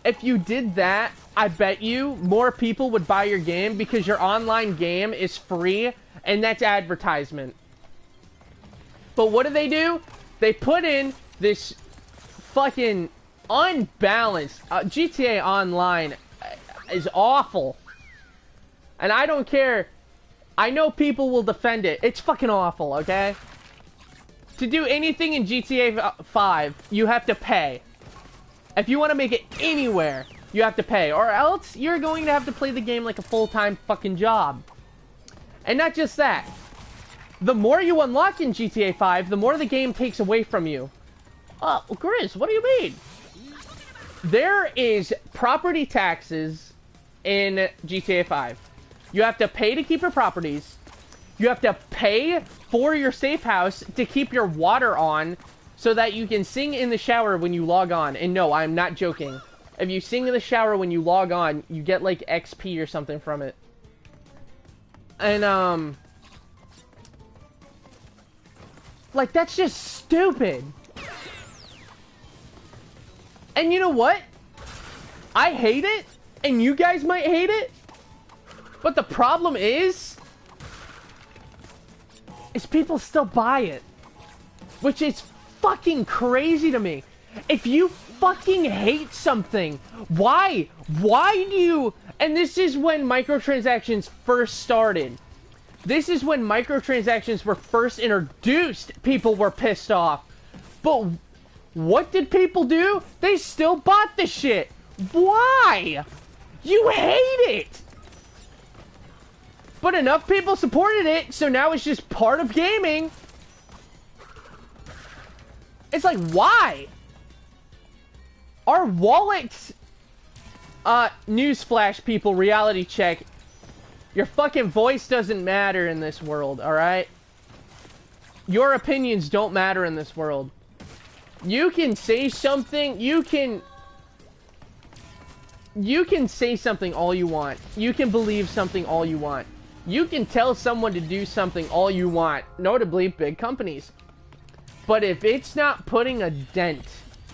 If you did that, I bet you more people would buy your game because your online game is free and that's advertisement. But what do? They put in this fucking unbalanced GTA Online. is awful. And I don't care. I know people will defend it. It's fucking awful, okay? To do anything in GTA 5, you have to pay. If you want to make it anywhere, you have to pay. Or else, you're going to have to play the game like a full-time fucking job. And not just that. The more you unlock in GTA 5, the more the game takes away from you. Grizz, what do you mean? There is property taxes in GTA 5. You have to pay to keep your properties. You have to pay for your safe house to keep your water on so that you can sing in the shower when you log on. And no, I'm not joking. If you sing in the shower when you log on, you get like XP or something from it. And, like, that's just stupid. And you know what? I hate it, and you guys might hate it. But the problem is people still buy it. Which is fucking crazy to me. If you fucking hate something, why? Why do you... And this is when microtransactions first started. This is when microtransactions were first introduced. People were pissed off. But what did people do? They still bought the shit. Why? You hate it. But enough people supported it, so now it's just part of gaming. It's like, why? Our wallets... newsflash, people, reality check. Your fucking voice doesn't matter in this world, alright? Your opinions don't matter in this world. You can say something, you can say something all you want. You can believe something all you want. You can tell someone to do something all you want, notably big companies. But if it's not putting a dent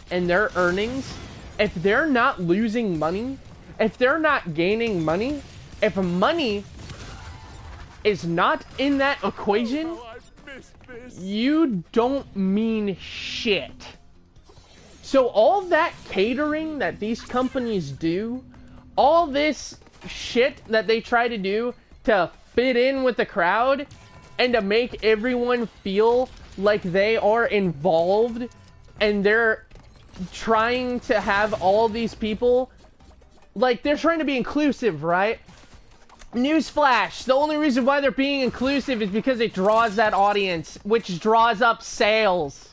in their earnings, if they're not losing money, if they're not gaining money, if money is not in that equation, you don't mean shit. So all that catering that these companies do, all this shit that they try to do to fit in with the crowd and to make everyone feel like they are involved and they're trying to have all these people, like, they're trying to be inclusive, right? Newsflash, the only reason why they're being inclusive is because it draws that audience, which draws up sales.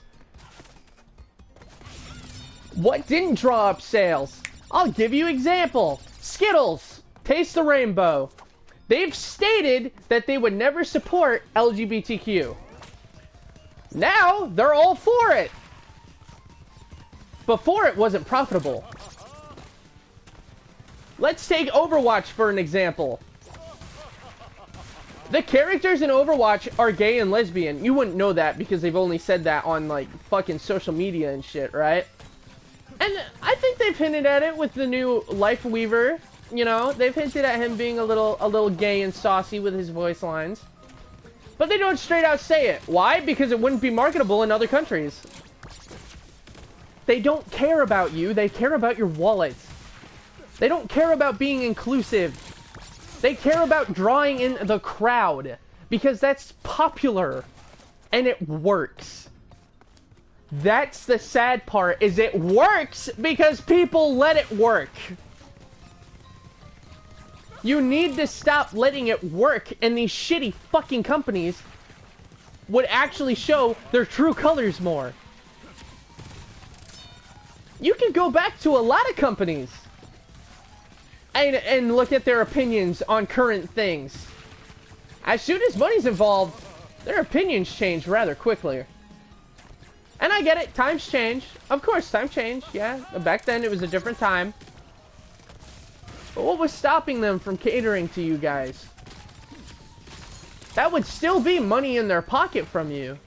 What didn't draw up sales? I'll give you an example. Skittles, Taste the Rainbow. They've stated that they would never support LGBTQ. Now, they're all for it. Before, it wasn't profitable. Let's take Overwatch for an example. The characters in Overwatch are gay and lesbian. You wouldn't know that because they've only said that on, like, fucking social media and shit, right? And I think they've hinted at it with the new Life Weaver. You know, they've hinted at him being a little gay and saucy with his voice lines. But they don't straight out say it. Why? Because it wouldn't be marketable in other countries. They don't care about you. They care about your wallet. They don't care about being inclusive. They care about drawing in the crowd. Because that's popular. And it works. That's the sad part, is it works because people let it work. You need to stop letting it work, and these shitty fucking companies would actually show their true colors more. You can go back to a lot of companies and look at their opinions on current things. As soon as money's involved, their opinions change rather quickly. And I get it, times change. Of course, times change, yeah. Back then, it was a different time. But what was stopping them from catering to you guys? That would still be money in their pocket from you.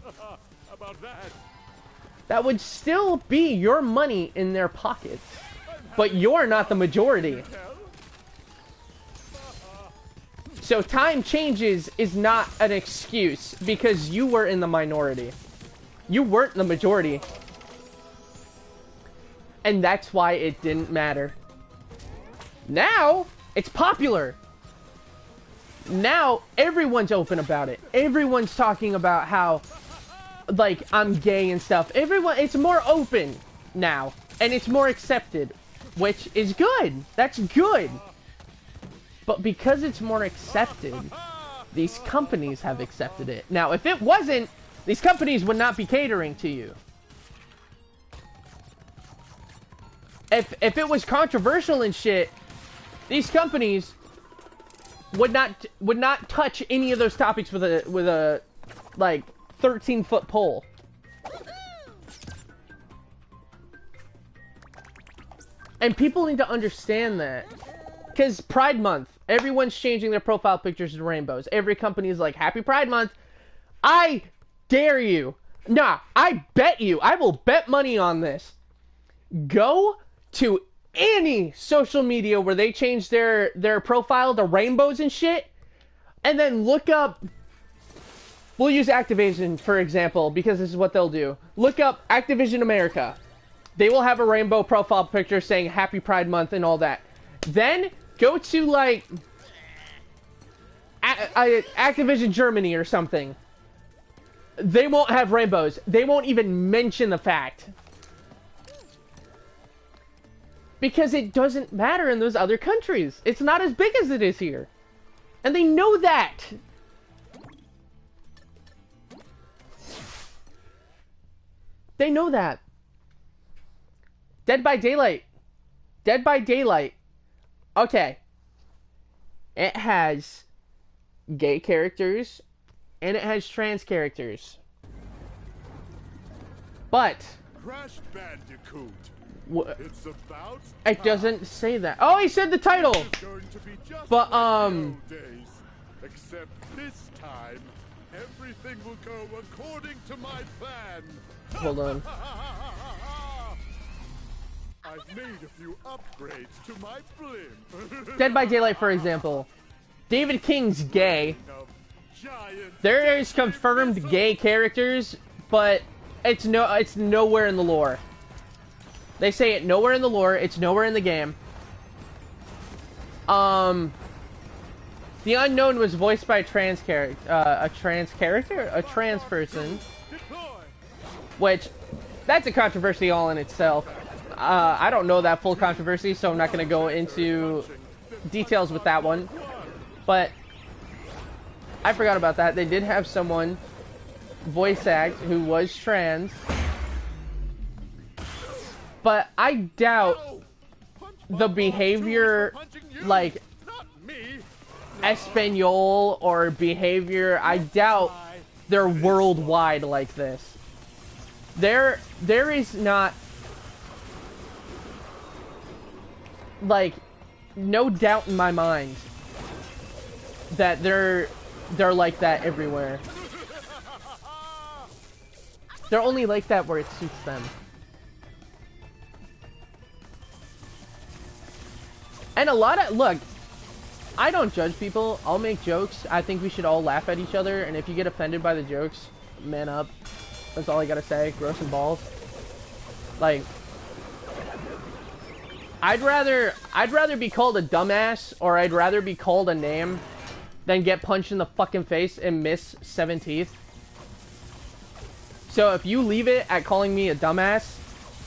About that. That would still be your money in their pockets. But you're not the majority. So time changes is not an excuse because you were in the minority. You weren't the majority. And that's why it didn't matter. Now, It's popular. Now everyone's open about it. Everyone's talking about how, like, I'm gay and stuff. It's more open now, and it's more accepted, which is good. That's good. But because it's more accepted, these companies have accepted it. Now, if it wasn't, these companies would not be catering to you. If it was controversial and shit, these companies would not touch any of those topics with a like 13-foot pole. And people need to understand that. Because Pride Month, everyone's changing their profile pictures to rainbows. Every company is like, Happy Pride Month. I dare you. Nah, I bet you. I will bet money on this. Go to any social media where they change their profile to rainbows and shit, and then look up, we'll use Activision for example, because this is what they'll do. Look up Activision America. They will have a rainbow profile picture saying Happy Pride Month and all that. Then go to like Activision Germany or something. They won't have rainbows. They won't even mention the fact. Because it doesn't matter in those other countries. It's not as big as it is here. And they know that. They know that. Dead by Daylight. Dead by Daylight. Okay. It has gay characters and it has trans characters. But Crash Bandicoot. It's about it doesn't say that. Oh, he said the title. going to be just But like the old days. Except this time, everything will go according to my plan. Hold on. I've made a few upgrades to my blimp. Dead by Daylight, for example. David King's gay. Giant There is confirmed gay characters, but it's nowhere in the lore. They say it nowhere in the lore. It's nowhere in the game. The Unknown was voiced by a trans person, which that's a controversy all in itself. I don't know that full controversy, so I'm not going to go into details with that one. But I forgot about that. They did have someone voice act who was trans. But I doubt the behavior, like Espanol or behavior, I doubt they're worldwide like this. There is not, like, no doubt in my mind that they're like that everywhere. They're only like that where it suits them. And a lot of, look, I don't judge people. I'll make jokes. I think we should all laugh at each other. And if you get offended by the jokes, man up. That's all I gotta say. Grow some balls. Like, I'd rather be called a dumbass, or I'd rather be called a name than get punched in the fucking face and miss 7 teeth. So if you leave it at calling me a dumbass,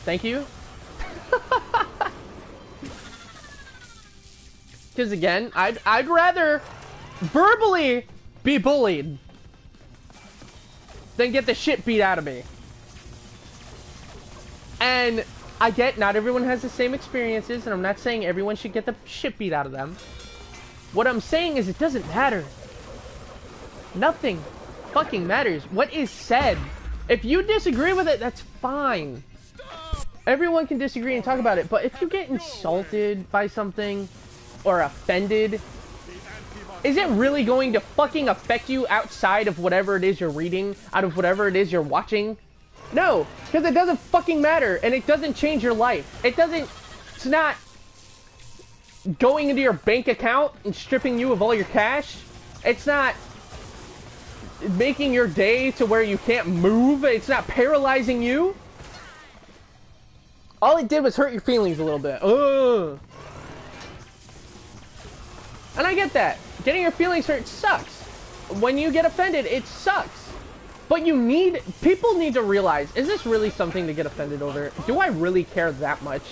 thank you. Because again, I'd rather verbally be bullied than get the shit beat out of me. And I get not everyone has the same experiences, and I'm not saying everyone should get the shit beat out of them. What I'm saying is it doesn't matter. Nothing fucking matters. What is said. If you disagree with it, that's fine. Everyone can disagree and talk about it, but if you get insulted by something or offended, is it really going to fucking affect you outside of whatever it is you're reading, out of whatever it is you're watching? No, because it doesn't fucking matter, and it doesn't change your life. It's not going into your bank account and stripping you of all your cash. It's not making your day to where you can't move. It's not paralyzing you. All it did was hurt your feelings a little bit. Ugh. And I get that. Getting your feelings hurt sucks. When you get offended, it sucks. But people need to realize, is this really something to get offended over? Do I really care that much?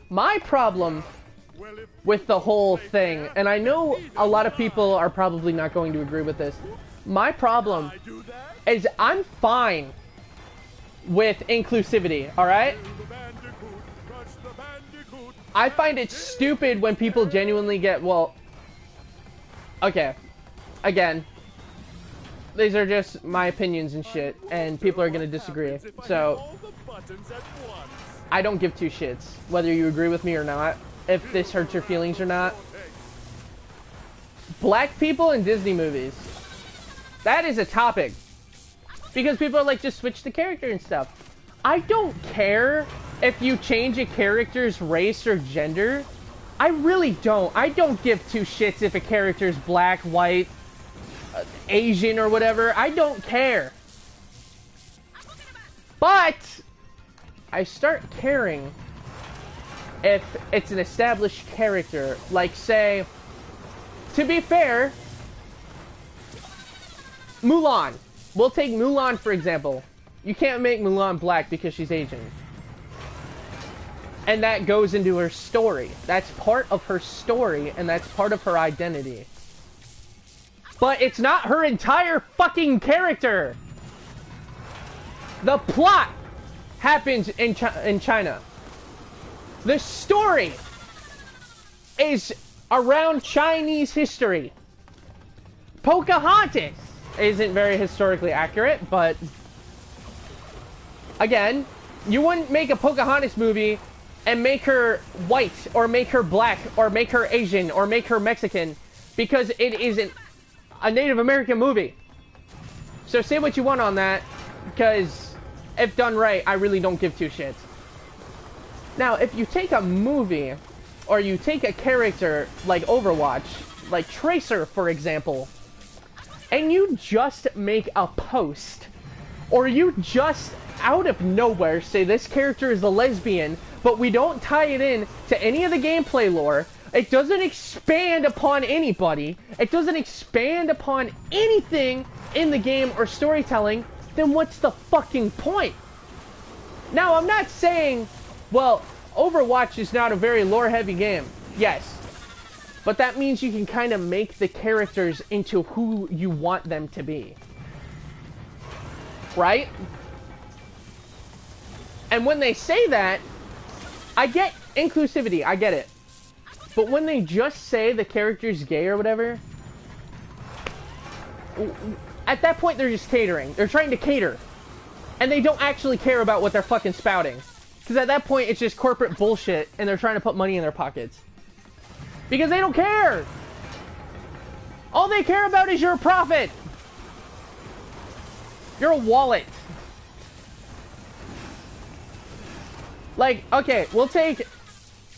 My problem with the whole thing, and I know a lot of people are probably not going to agree with this, my problem is I'm fine with inclusivity, alright? I find it stupid when people genuinely get, well, okay, again, these are just my opinions and shit, and people are gonna disagree, so I don't give two shits whether you agree with me or not, if this hurts your feelings or not. Black people in Disney movies, that is a topic, because people are like, just switch the character and stuff. I don't care if you change a character's race or gender. I really don't. I don't give two shits if a character's black, white, Asian, or whatever. I don't care. But I start caring if it's an established character. Like, say, to be fair, Mulan. We'll take Mulan for example. You can't make Mulan black because she's Asian. And that goes into her story. That's part of her story, and that's part of her identity. But it's not her entire fucking character! The plot happens in China. The story is around Chinese history. Pocahontas isn't very historically accurate, but again, you wouldn't make a Pocahontas movie and make her white, or make her black, or make her Asian, or make her Mexican, because it isn't a Native American movie. So say what you want on that, because if done right, I really don't give two shits. Now, if you take a movie, or you take a character like Overwatch, like Tracer, for example, and you just make a post, or you just out of nowhere say this character is a lesbian, but we don't tie it in to any of the gameplay lore, it doesn't expand upon anybody, it doesn't expand upon anything in the game or storytelling, then what's the fucking point? Now, I'm not saying, well, Overwatch is not a very lore-heavy game. Yes. But that means you can kind of make the characters into who you want them to be. Right? And when they say that, I get inclusivity, I get it. But when they just say the character's gay or whatever, at that point they're just catering. They're trying to cater. And they don't actually care about what they're fucking spouting. Because at that point it's just corporate bullshit and they're trying to put money in their pockets. Because they don't care! All they care about is your profit! Your wallet. Like, okay, we'll take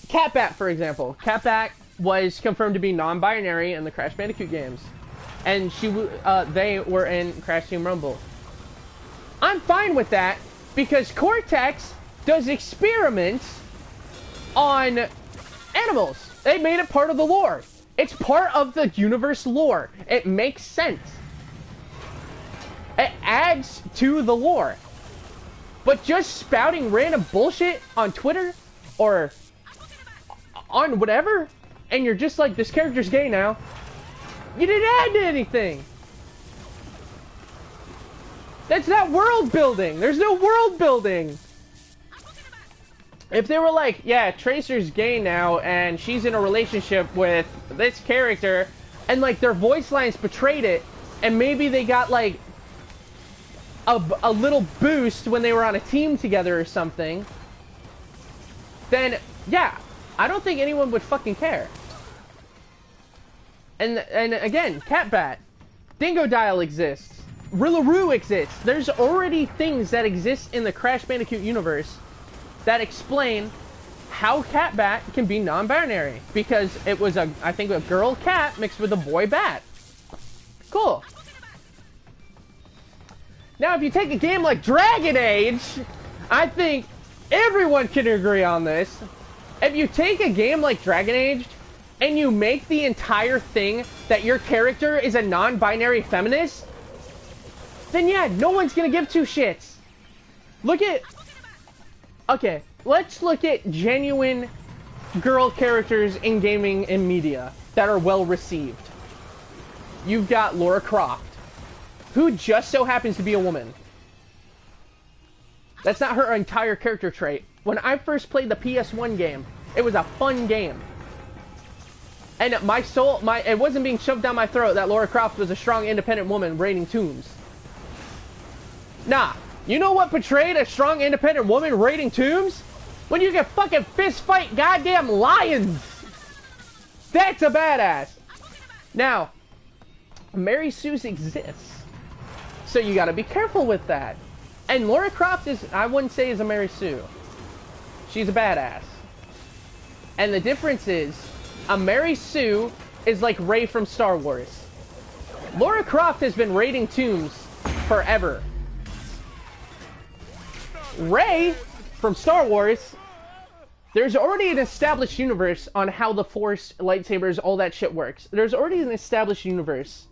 Catbat, for example. Catbat was confirmed to be non-binary in the Crash Bandicoot games. And they were in Crash Team Rumble. I'm fine with that, because Cortex does experiments on animals. They made it part of the lore. It's part of the universe lore. It makes sense. It adds to the lore. But just spouting random bullshit on Twitter or on whatever, and you're just like, this character's gay now, you didn't add to anything. That's not world building. There's no world building. If they were like, yeah, Tracer's gay now, and she's in a relationship with this character, and like their voice lines betrayed it, and maybe they got like a little boost when they were on a team together or something, then yeah, I don't think anyone would fucking care. And again, Catbat, Dingodile exists, Rillaroo exists. There's already things that exist in the Crash Bandicoot universe that explain how Catbat can be non-binary, because it was I think a girl cat mixed with a boy bat. Cool. Now, if you take a game like Dragon Age, I think everyone can agree on this. If you take a game like Dragon Age and you make the entire thing that your character is a non-binary feminist, then yeah, no one's gonna give two shits. Look at... Okay, let's look at genuine girl characters in gaming and media that are well received. You've got Lara Croft, who just so happens to be a woman. That's not her entire character trait. When I first played the PS1 game, it was a fun game. And it wasn't being shoved down my throat that Lara Croft was a strong, independent woman raiding tombs. Nah, you know what portrayed a strong, independent woman raiding tombs? When you can fucking fist fight goddamn lions! That's a badass! Now, Mary Sue's exists, so you gotta be careful with that. And Lara Croft is, I wouldn't say is a Mary Sue. She's a badass. And the difference is, a Mary Sue is like Rey from Star Wars. Lara Croft has been raiding tombs forever. Rey from Star Wars, there's already an established universe on how the Force, lightsabers, all that shit works. There's already an established universe.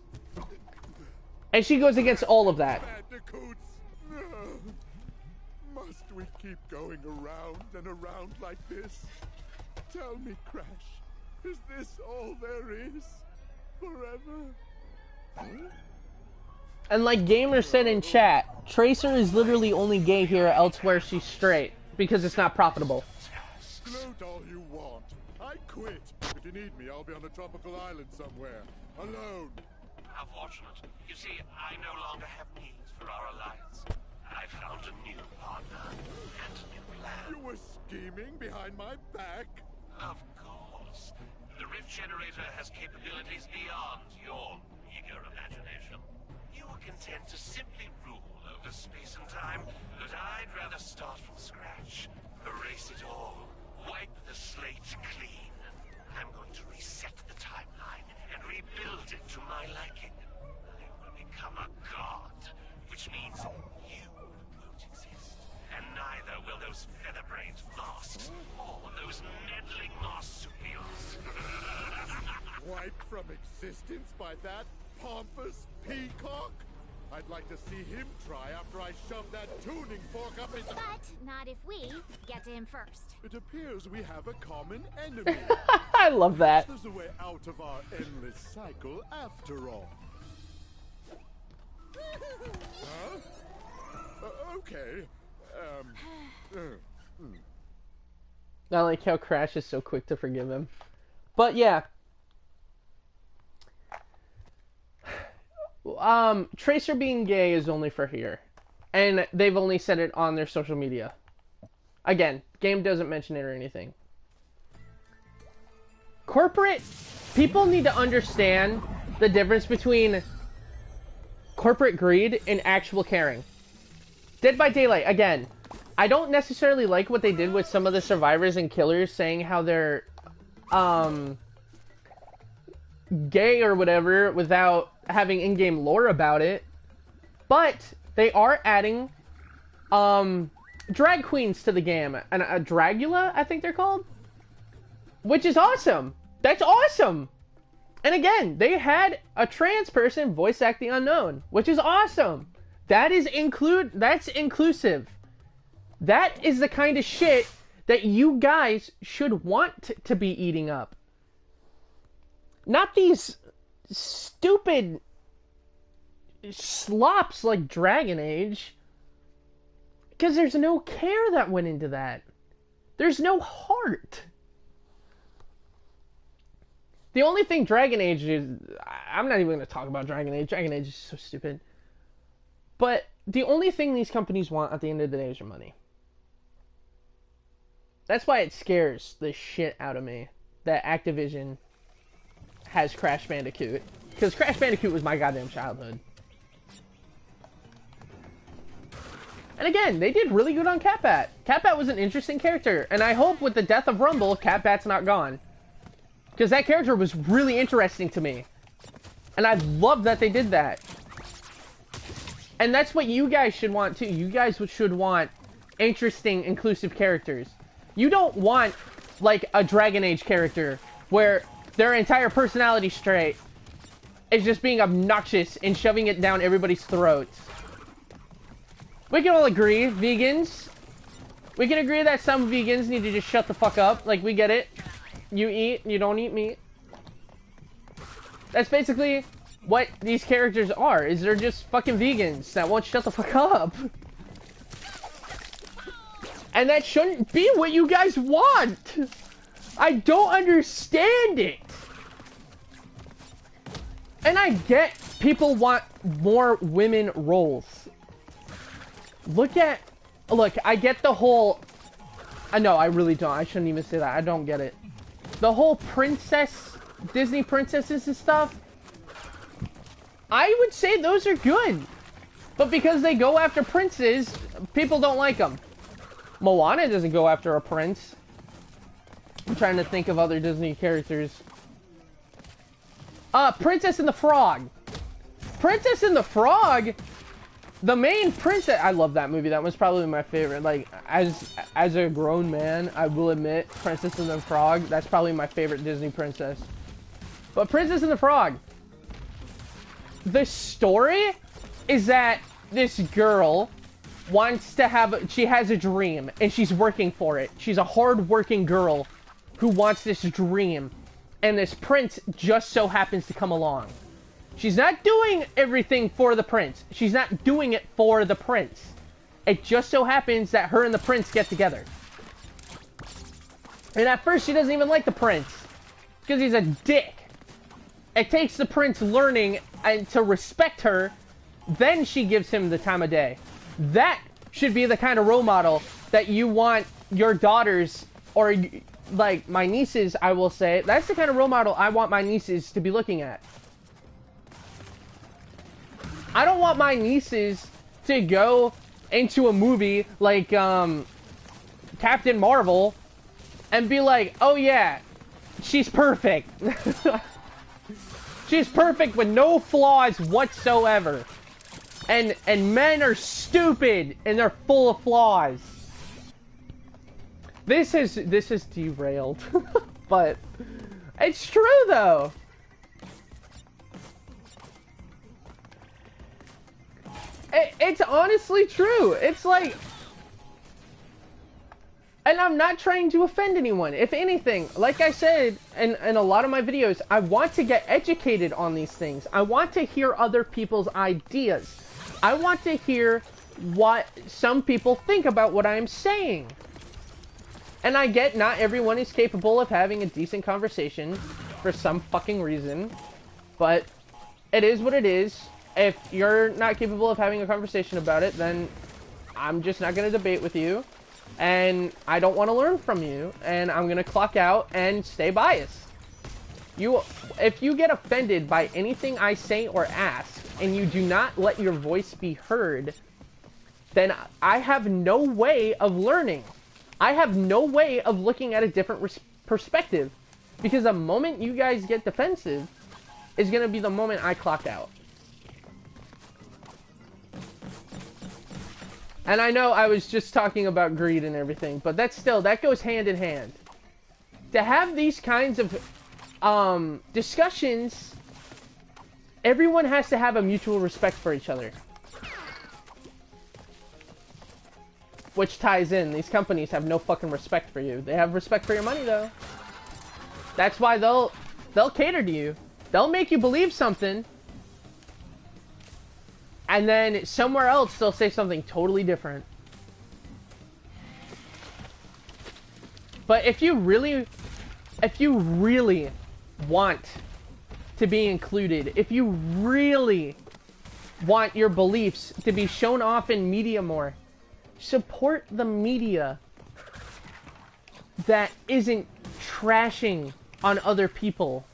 And she goes against all of that. Bandicoots! Must we keep going around and around like this? Tell me, Crash, is this all there is? Forever? And like Gamer said in chat, Tracer is literally only gay here, elsewhere she's straight. Because it's not profitable. Gloat all you want. I quit. If you need me, I'll be on a tropical island somewhere. Alone. How fortunate. You see, I no longer have needs for our alliance. I found a new partner and a new plan. You were scheming behind my back? Of course. The Rift Generator has capabilities beyond your eager imagination. You were content to simply rule over space and time, but I'd rather start from scratch. Erase it all. Wipe the slate clean. I'm going to reset the timeline and rebuild it to my liking. I will become a god, which means you won't exist. And neither will those feather-brained masks or those meddling marsupials. Wiped from existence by that pompous peacock? I'd like to see him try after I shove that tuning fork up his... But not if we get to him first. It appears we have a common enemy. I love that. There's a way out of our endless cycle after all. Huh? Okay. I like how Crash is so quick to forgive him. But yeah. Tracer being gay is only for here. And they've only said it on their social media. Again, game doesn't mention it or anything. Corporate people need to understand the difference between corporate greed and actual caring. Dead by Daylight, again, I don't necessarily like what they did with some of the survivors and killers saying how they're gay or whatever without having in-game lore about it. But they are adding drag queens to the game. And a Dragula, I think they're called. Which is awesome. That's awesome. And again, they had a trans person voice act the Unknown, which is awesome. That is that's inclusive. That is the kind of shit that you guys should want to be eating up. Not these stupid slops like Dragon Age. Because there's no care that went into that. There's no heart. The only thing Dragon Age is... I'm not even going to talk about Dragon Age. Dragon Age is so stupid. But the only thing these companies want at the end of the day is your money. That's why it scares the shit out of me that Activision has Crash Bandicoot. Because Crash Bandicoot was my goddamn childhood. And again, they did really good on Cat-Bat. Cat-Bat was an interesting character. And I hope with the death of Rumble, Cat-Bat's not gone. Because that character was really interesting to me. And I love that they did that. And that's what you guys should want too. You guys should want interesting, inclusive characters. You don't want, like, a Dragon Age character where their entire personality trait is just being obnoxious and shoving it down everybody's throats. We can all agree, vegans. We can agree that some vegans need to just shut the fuck up. Like, we get it. You eat, you don't eat meat. That's basically what these characters are, is they're just fucking vegans that won't shut the fuck up. And that shouldn't be what you guys want. I don't understand it. And I get people want more women roles. Look, I get the whole... No, I really don't. I shouldn't even say that. I don't get it. The whole princess, Disney princesses and stuff, I would say those are good. But because they go after princes, people don't like them. Moana doesn't go after a prince. I'm trying to think of other Disney characters. Princess and the Frog. Princess and the Frog, the main princess... I love that movie. That was probably my favorite. Like, as a grown man, I will admit, Princess and the Frog, that's probably my favorite Disney princess. But Princess and the Frog, the story is that this girl wants to have... She has a dream, and she's working for it. She's a hard-working girl who wants this dream. And this prince just so happens to come along. She's not doing everything for the prince. She's not doing it for the prince. It just so happens that her and the prince get together. And at first, she doesn't even like the prince. Because he's a dick. It takes the prince learning and to respect her. Then she gives him the time of day. That should be the kind of role model that you want your daughters, or like my nieces, I will say. That's the kind of role model I want my nieces to be looking at. I don't want my nieces to go into a movie like Captain Marvel and be like, oh yeah, she's perfect. She's perfect with no flaws whatsoever. And men are stupid and they're full of flaws. This is derailed. But it's true though. It's honestly true. It's like, and I'm not trying to offend anyone. If anything, like I said in a lot of my videos, I want to get educated on these things. I want to hear other people's ideas. I want to hear what some people think about what I'm saying. And I get not everyone is capable of having a decent conversation for some fucking reason. But it is what it is. If you're not capable of having a conversation about it, then I'm just not going to debate with you. And I don't want to learn from you. And I'm going to clock out and stay biased. If you get offended by anything I say or ask, and you do not let your voice be heard, then I have no way of learning. I have no way of looking at a different perspective. Because the moment you guys get defensive is going to be the moment I clock out. And I know I was just talking about greed and everything, but that goes hand in hand. To have these kinds of discussions, everyone has to have a mutual respect for each other. Which ties in, these companies have no fucking respect for you. They have respect for your money though. That's why they'll cater to you. They'll make you believe something. And then somewhere else, they'll say something totally different. But if you really want to be included, if you really want your beliefs to be shown off in media more, support the media that isn't trashing on other people.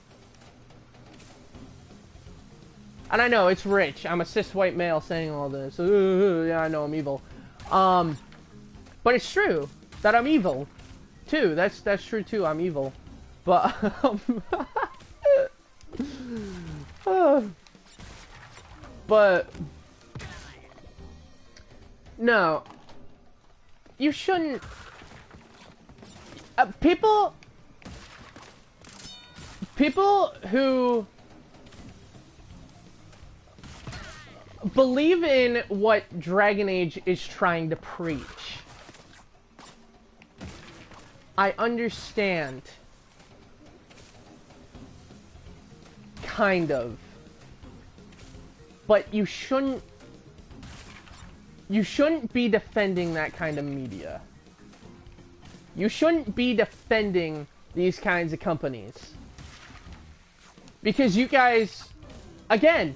And I know, it's rich. I'm a cis white male saying all this. Yeah, I know I'm evil. But it's true that I'm evil, too. That's true, too. I'm evil. But, but, no. you shouldn't... people who believe in what Dragon Age is trying to preach, I understand. Kind of. But you shouldn't be defending that kind of media. You shouldn't be defending these kinds of companies. Because you guys, again,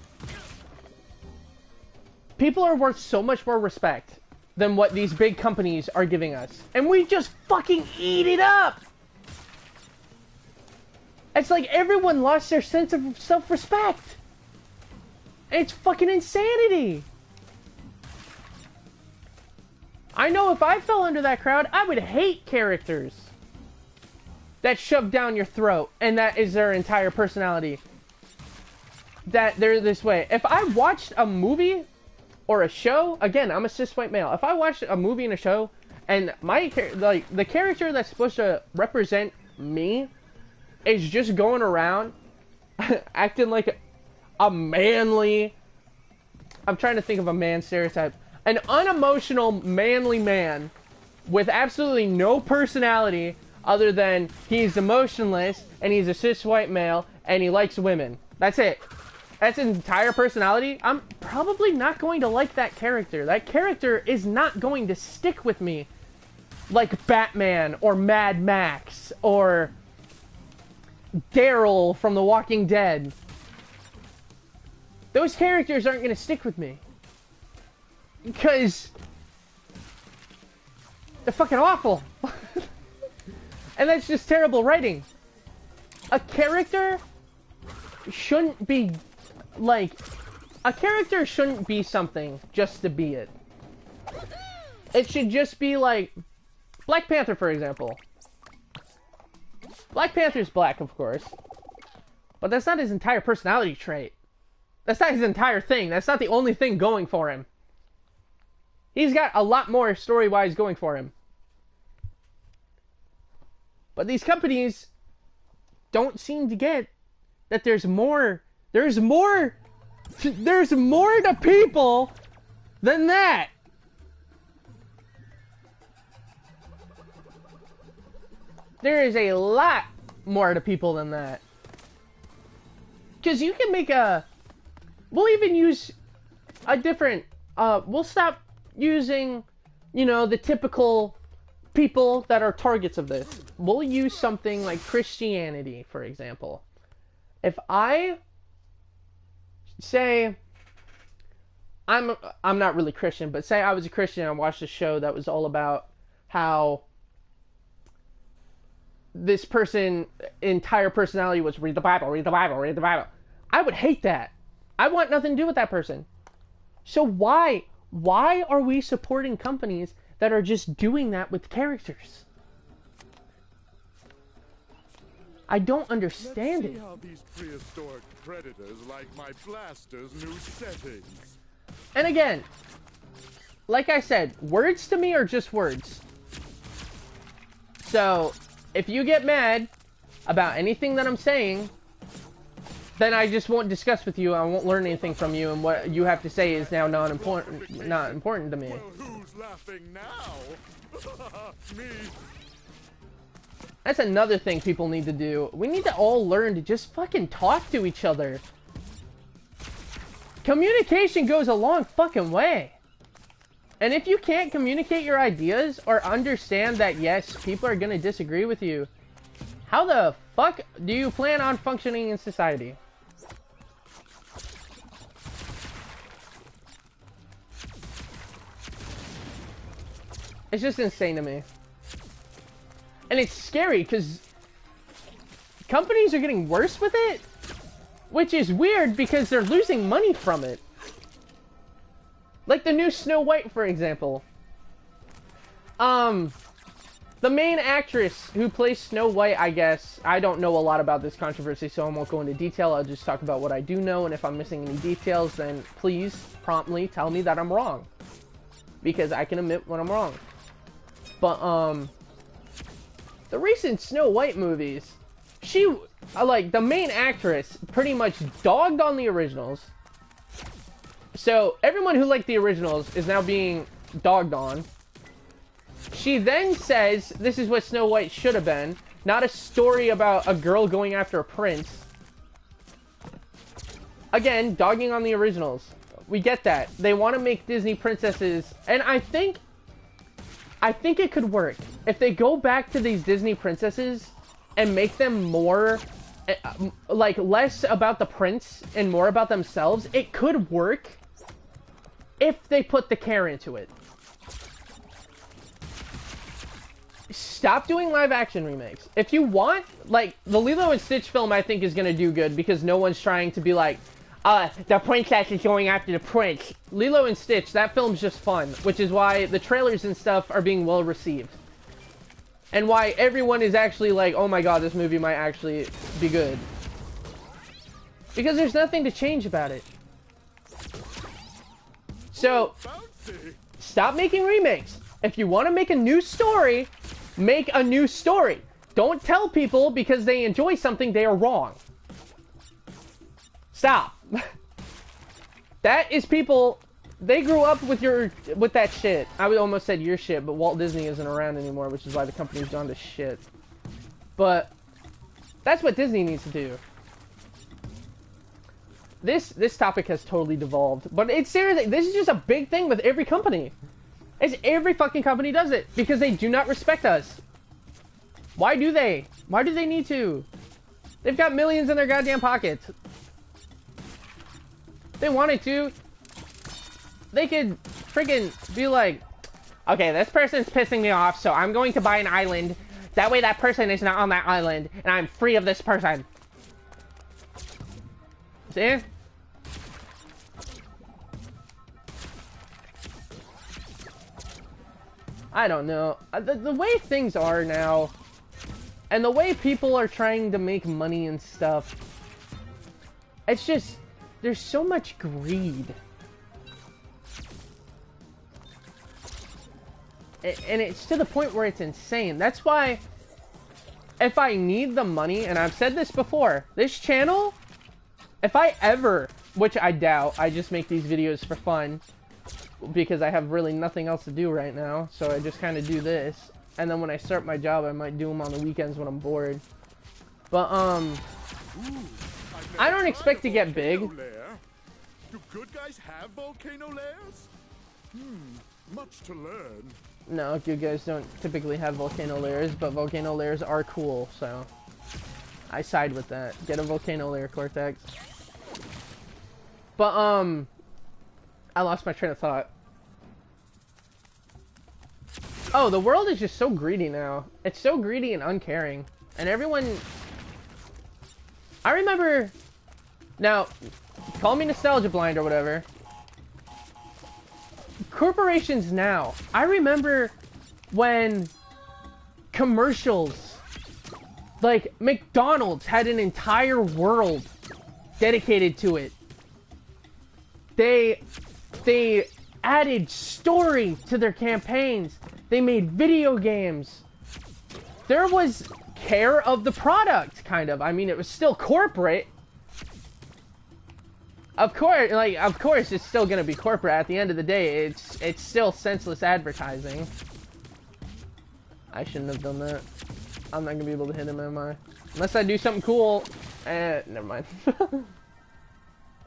people are worth so much more respect than what these big companies are giving us. And we just fucking eat it up! It's like everyone lost their sense of self-respect. It's fucking insanity. I know if I fell under that crowd, I would hate characters that shove down your throat and that is their entire personality. That they're this way. If I watched a movie or a show, again, I'm a cis white male. If I watched a movie and a show and the character that's supposed to represent me is just going around acting like a manly... I'm trying to think of a man stereotype. An unemotional, manly man with absolutely no personality other than he's emotionless and he's a cis white male and he likes women. That's it. That's his entire personality. I'm probably not going to like that character. That character is not going to stick with me like Batman or Mad Max or Daryl from The Walking Dead. Those characters aren't going to stick with me. Because they're fucking awful. And that's just terrible writing. A character shouldn't be, like... A character shouldn't be something just to be it. It should just be like... Black Panther, for example. Black Panther's black, of course. But that's not his entire personality trait. That's not his entire thing. That's not the only thing going for him. He's got a lot more story-wise going for him. But these companies don't seem to get that there's more to people than that. There is a lot more to people than that. Because you can make we'll even use a different, we'll stop using, you know, the typical people that are targets of this. We'll use something like Christianity, for example. If I say, I'm not really Christian, but say I was a Christian and I watched a show that was all about how this person's entire personality was read the Bible, read the Bible, read the Bible. I would hate that. I want nothing to do with that person. So why are we supporting companies that are just doing that with characters? I don't understand it. Let's see how these prehistoric predators like my blaster's new settings. And again, like I said, words to me are just words. So, if you get mad about anything that I'm saying, then I just won't discuss with you. I won't learn anything from you, and what you have to say is now not important to me. Well, who's laughing now? Me. That's another thing people need to do. We need to all learn to just fucking talk to each other. Communication goes a long fucking way. And if you can't communicate your ideas or understand that, yes, people are gonna disagree with you, how the fuck do you plan on functioning in society? It's just insane to me. And it's scary because companies are getting worse with it, which is weird because they're losing money from it. Like the new Snow White, for example. The main actress who plays Snow White, I guess, I don't know a lot about this controversy, so I won't go into detail. I'll just talk about what I do know, and if I'm missing any details, then please promptly tell me that I'm wrong. Because I can admit when I'm wrong. But the recent Snow White movies, she like the main actress pretty much dogged on the originals. So everyone who liked the originals is now being dogged on. She then says this is what Snow White should have been, not a story about a girl going after a prince. Again, dogging on the originals. We get that. They want to make Disney princesses, and I think it could work. If they go back to these Disney princesses and make them more, like, less about the prince and more about themselves, it could work if they put the care into it. Stop doing live action remakes. If you want, like, the Lilo and Stitch film I think is going to do good because no one's trying to be like, the princess is going after the prince. Lilo and Stitch, that film's just fun, which is why the trailers and stuff are being well received. And why everyone is actually like, oh my god, this movie might actually be good. Because there's nothing to change about it. So, stop making remakes. If you want to make a new story, make a new story. Don't tell people because they enjoy something they are wrong. Stop. That is people, they grew up with that shit. I would almost said your shit, but Walt Disney isn't around anymore, which is why the company's gone to shit. But that's what Disney needs to do. This topic has totally devolved, but it's seriously, this is just a big thing with every company. It's every fucking company does it because they do not respect us. Why do they? Why do they need to? They've got millions in their goddamn pockets. If they wanted to, they could freaking be like, okay, this person's pissing me off, so I'm going to buy an island. That way that person is not on that island, and I'm free of this person. See? I don't know. The way things are now, and the way people are trying to make money and stuff, it's just, there's so much greed. And it's to the point where it's insane. That's why, if I need the money, and I've said this before, this channel, if I ever, which I doubt, I just make these videos for fun, because I have really nothing else to do right now, so I just kind of do this, and then when I start my job, I might do them on the weekends when I'm bored. But, I don't expect to get big. Do good guys have volcano lairs? Much to learn. No, good guys don't typically have volcano lairs, but volcano lairs are cool, so I side with that. Get a volcano lair, Cortex. But, I lost my train of thought. Oh, the world is just so greedy now. It's so greedy and uncaring. And everyone... I remember... Now, call me nostalgia blind or whatever. Corporations now. I remember when commercials, like McDonald's had an entire world dedicated to it. They added story to their campaigns. They made video games. There was care of the product, kind of. I mean, it was still corporate. Of course, it's still gonna be corporate. At the end of the day, it's still senseless advertising. I shouldn't have done that. I'm not gonna be able to hit him, am I? Unless I do something cool. Never mind.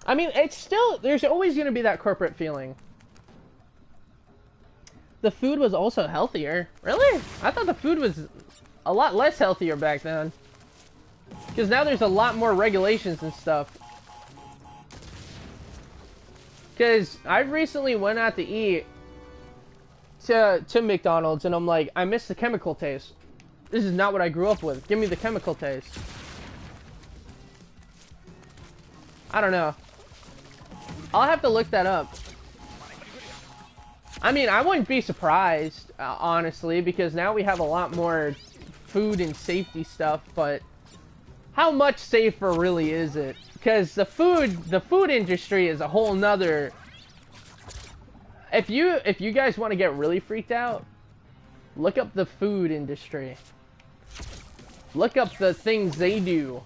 I mean, it's still, there's always gonna be that corporate feeling. The food was also healthier. Really? I thought the food was a lot less healthier back then. Because now there's a lot more regulations and stuff. Because I recently went out to eat to McDonald's, and I'm like, I miss the chemical taste. This is not what I grew up with. Give me the chemical taste. I don't know. I'll have to look that up. I mean, I wouldn't be surprised, honestly, because now we have a lot more food and safety stuff, but how much safer really is it? Because the food industry is a whole nother... If you guys want to get really freaked out, Look up the food industry. Look up the things they do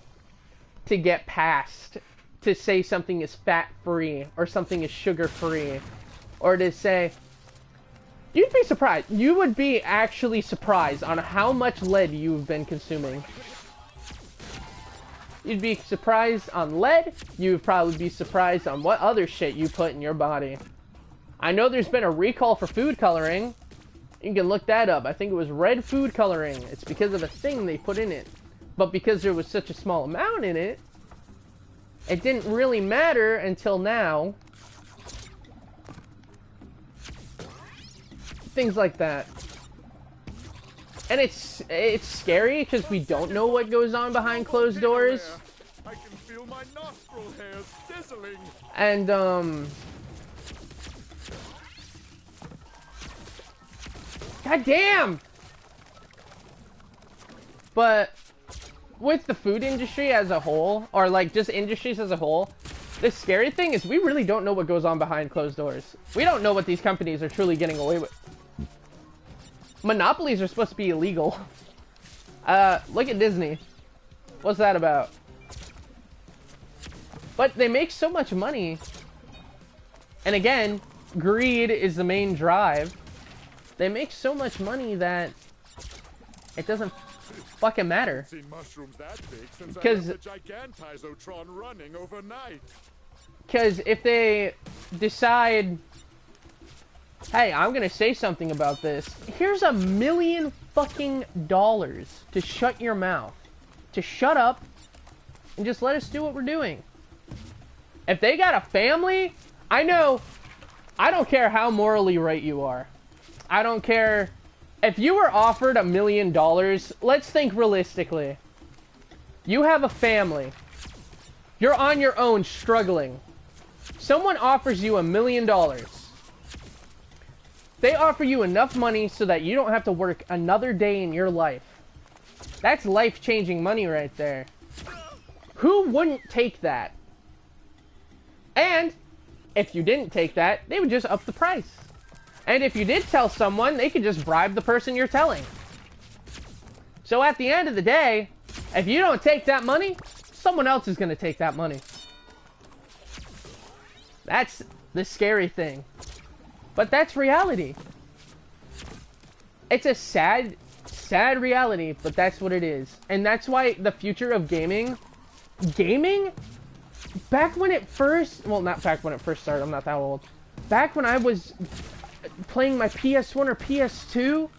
to get past, to say something is fat-free or something is sugar-free, or to say, you'd be surprised. You would be actually surprised on how much lead you've been consuming. You'd be surprised on lead. You'd probably be surprised on what other shit you put in your body. I know there's been a recall for food coloring. You can look that up. I think it was red food coloring. It's because of a thing they put in it. But because there was such a small amount in it, it didn't really matter until now. Things like that. And it's scary because we don't know what goes on behind closed doors. I can feel my nostril hairs sizzling. And God damn! But with the food industry as a whole, or like just industries as a whole, the scary thing is we really don't know what goes on behind closed doors. We don't know what these companies are truly getting away with. Monopolies are supposed to be illegal. Look at Disney. What's that about? But they make so much money. And again, greed is the main drive. They make so much money that it doesn't fucking matter. Seen mushrooms that big since I Because left the Gigantizotron running overnight. if they decide, hey, I'm gonna say something about this. Here's $1 million fucking dollars to shut your mouth, to shut up, and just let us do what we're doing. If they got a family, I know. I don't care how morally right you are. I don't care. If you were offered $1 million, let's think realistically. You have a family. You're on your own struggling. Someone offers you $1 million. They offer you enough money so that you don't have to work another day in your life. That's life-changing money right there. Who wouldn't take that? And if you didn't take that, they would just up the price. And if you did tell someone, they could just bribe the person you're telling. So at the end of the day, if you don't take that money, someone else is going to take that money. That's the scary thing. But that's reality. It's a sad, sad reality, but that's what it is. And that's why the future of gaming, back when it first, well, not back when it first started, I'm not that old. Back when I was playing my PS1 or PS2,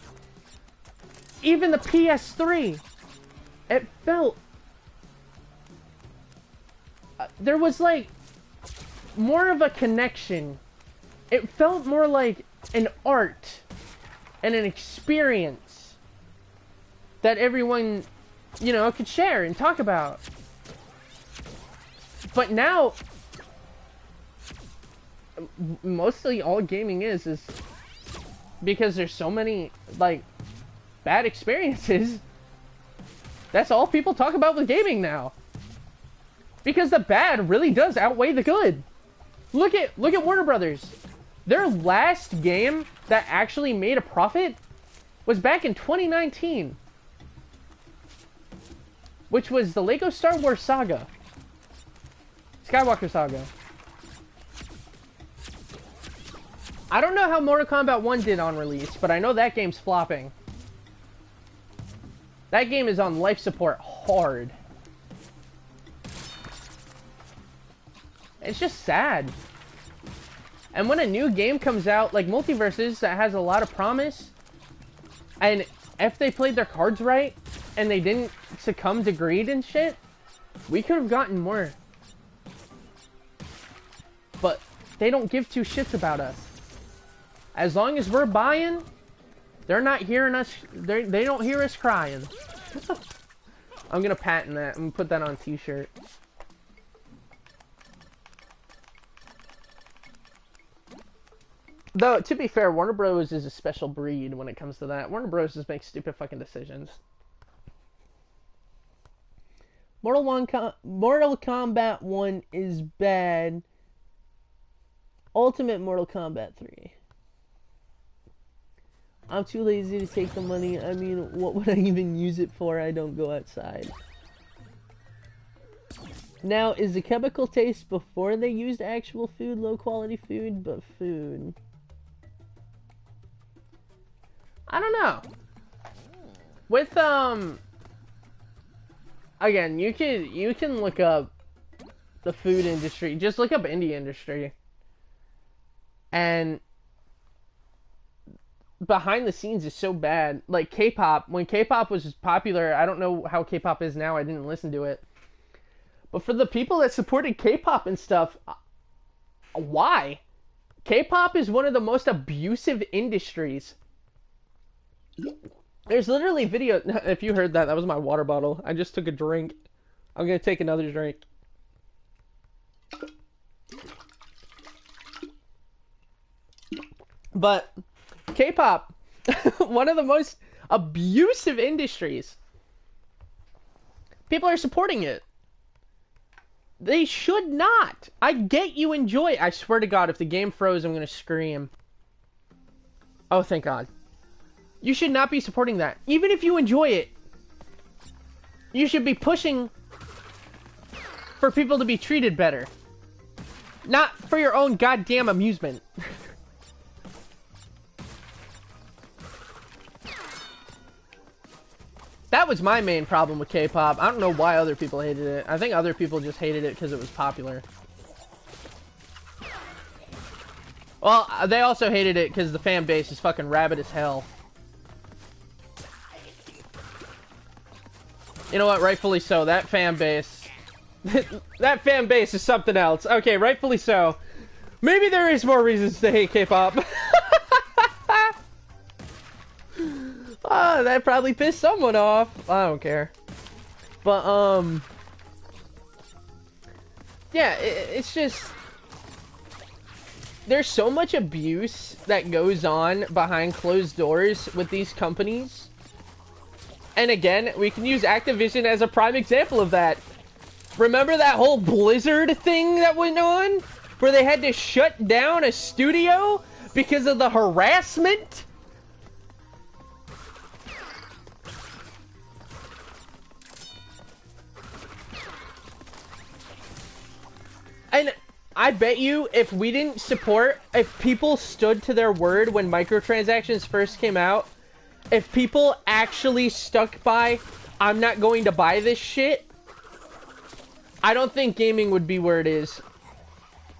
even the PS3, it felt, there was like more of a connection. It felt more like an art and an experience that everyone, you know, could share and talk about. But now, mostly all gaming is because there's so many, like, bad experiences. That's all people talk about with gaming now. Because the bad really does outweigh the good. Look at Warner Brothers. Their last game that actually made a profit was back in 2019. Which was the LEGO Star Wars Saga. Skywalker Saga. I don't know how Mortal Kombat 1 did on release, but I know that game's flopping. That game is on life support hard. It's just sad. And when a new game comes out, like Multiverses, that has a lot of promise, and if they played their cards right, and they didn't succumb to greed and shit, we could have gotten more. But they don't give two shits about us. As long as we're buying, they're not hearing us, they don't hear us crying. I'm gonna patent that. I'm gonna put that on a t-shirt. Though, to be fair, Warner Bros. Is a special breed when it comes to that. Warner Bros. Just makes stupid fucking decisions. Mortal Kombat 1 is bad. Ultimate Mortal Kombat 3. I'm too lazy to take the money. I mean, what would I even use it for? I don't go outside. Now, is the chemical taste before they used actual food, low quality food, but food? I don't know. With, again, you can look up the food industry. Just look up indie industry. And behind the scenes is so bad. Like K-pop, when K-pop was popular, I don't know how K-pop is now. I didn't listen to it. But for the people that supported K-pop and stuff, why? K-pop is one of the most abusive industries. There's literally video. If you heard that, that was my water bottle. I just took a drink. I'm gonna take another drink. But K-pop, one of the most abusive industries. People are supporting it. They should not. I get you enjoy it. I swear to God, if the game froze, I'm gonna scream. Oh, thank God. You should not be supporting that. Even if you enjoy it, you should be pushing for people to be treated better. Not for your own goddamn amusement. That was my main problem with K-pop. I don't know why other people hated it. I think other people just hated it because it was popular. Well, they also hated it because the fan base is fucking rabid as hell. You know what? Rightfully so. That fan base... that fan base is something else. Okay, rightfully so. Maybe there is more reasons to hate K-pop. Oh, that probably pissed someone off. I don't care. But, yeah, it's just... There's so much abuse that goes on behind closed doors with these companies. And again, we can use Activision as a prime example of that. Remember that whole Blizzard thing that went on? Where they had to shut down a studio because of the harassment? And I bet you if we didn't support, if people stood to their word when microtransactions first came out, if people actually stuck by, I'm not going to buy this shit, I don't think gaming would be where it is.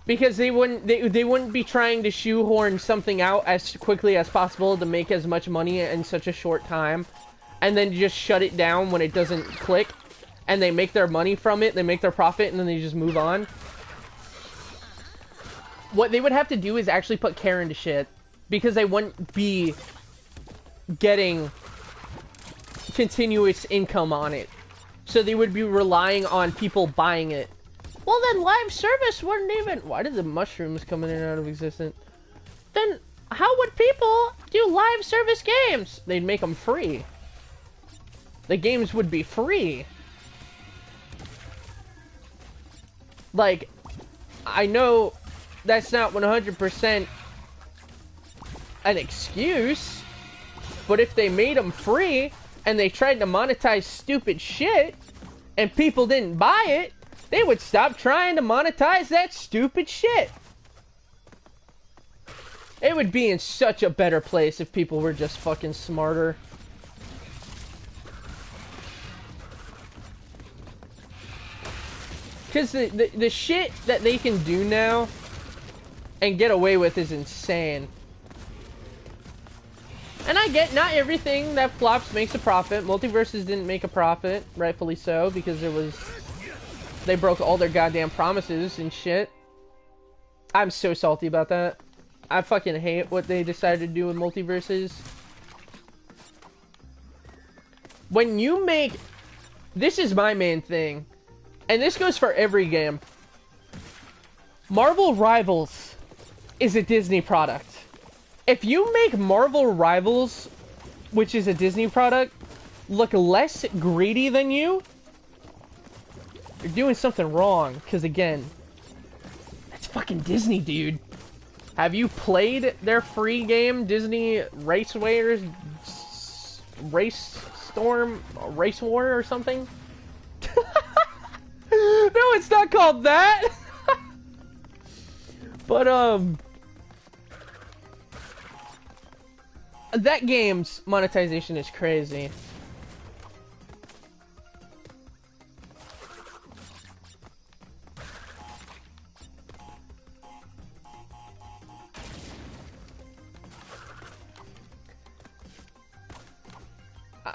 Because they wouldn't be trying to shoehorn something out as quickly as possible to make as much money in such a short time, and then just shut it down when it doesn't click, and they make their money from it, they make their profit, and then they just move on. What they would have to do is actually put care into shit, because they wouldn't be getting continuous income on it. So they would be relying on people buying it. Well, then live service wouldn't even... Why did the mushrooms come in and out of existence? Then how would people do live service games? They'd make them free. The games would be free. Like, I know that's not 100% an excuse, but if they made them free and they tried to monetize stupid shit and people didn't buy it, they would stop trying to monetize that stupid shit. It would be in such a better place if people were just fucking smarter. Because the shit that they can do now and get away with is insane. And I get not everything that flops makes a profit. Multiverses didn't make a profit, rightfully so, because they broke all their goddamn promises and shit. I'm so salty about that. I fucking hate what they decided to do with Multiverses. When you make... This is my main thing. And this goes for every game. Marvel Rivals is a Disney product. If you make Marvel Rivals, which is a Disney product, look less greedy than you, you're doing something wrong. Because again, that's fucking Disney, dude. Have you played their free game, Disney Raceway, Race Storm, Race War or something? No, it's not called that. But that game's monetization is crazy.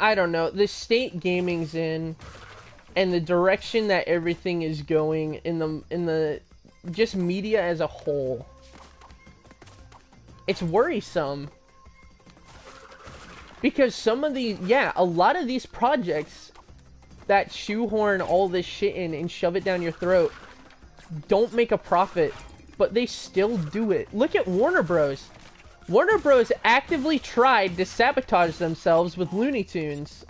I don't know, the state gaming's in, and the direction that everything is going in the just media as a whole, it's worrisome. Because some of the, a lot of these projects that shoehorn all this shit in and shove it down your throat don't make a profit, but they still do it. Look at Warner Bros. Warner Bros. Actively tried to sabotage themselves with Looney Tunes.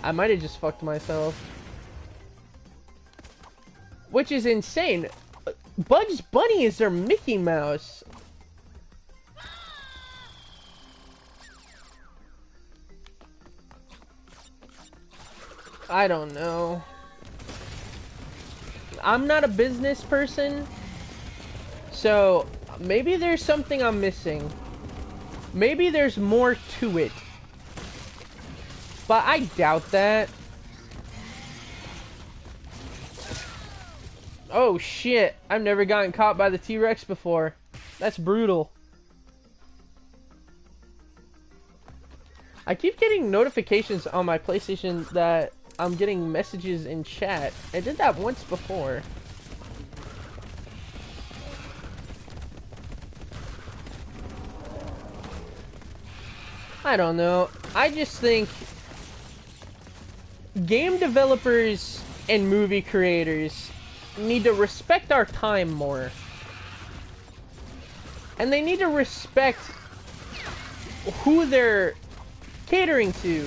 I might have just fucked myself. Which is insane. Bugs Bunny is their Mickey Mouse. I don't know. I'm not a business person, so maybe there's something I'm missing. Maybe there's more to it. But I doubt that. Oh shit, I've never gotten caught by the T-Rex before. That's brutal. I keep getting notifications on my PlayStation that I'm getting messages in chat. I did that once before. I don't know. I just think game developers and movie creators need to respect our time more. And they need to respect who they're catering to.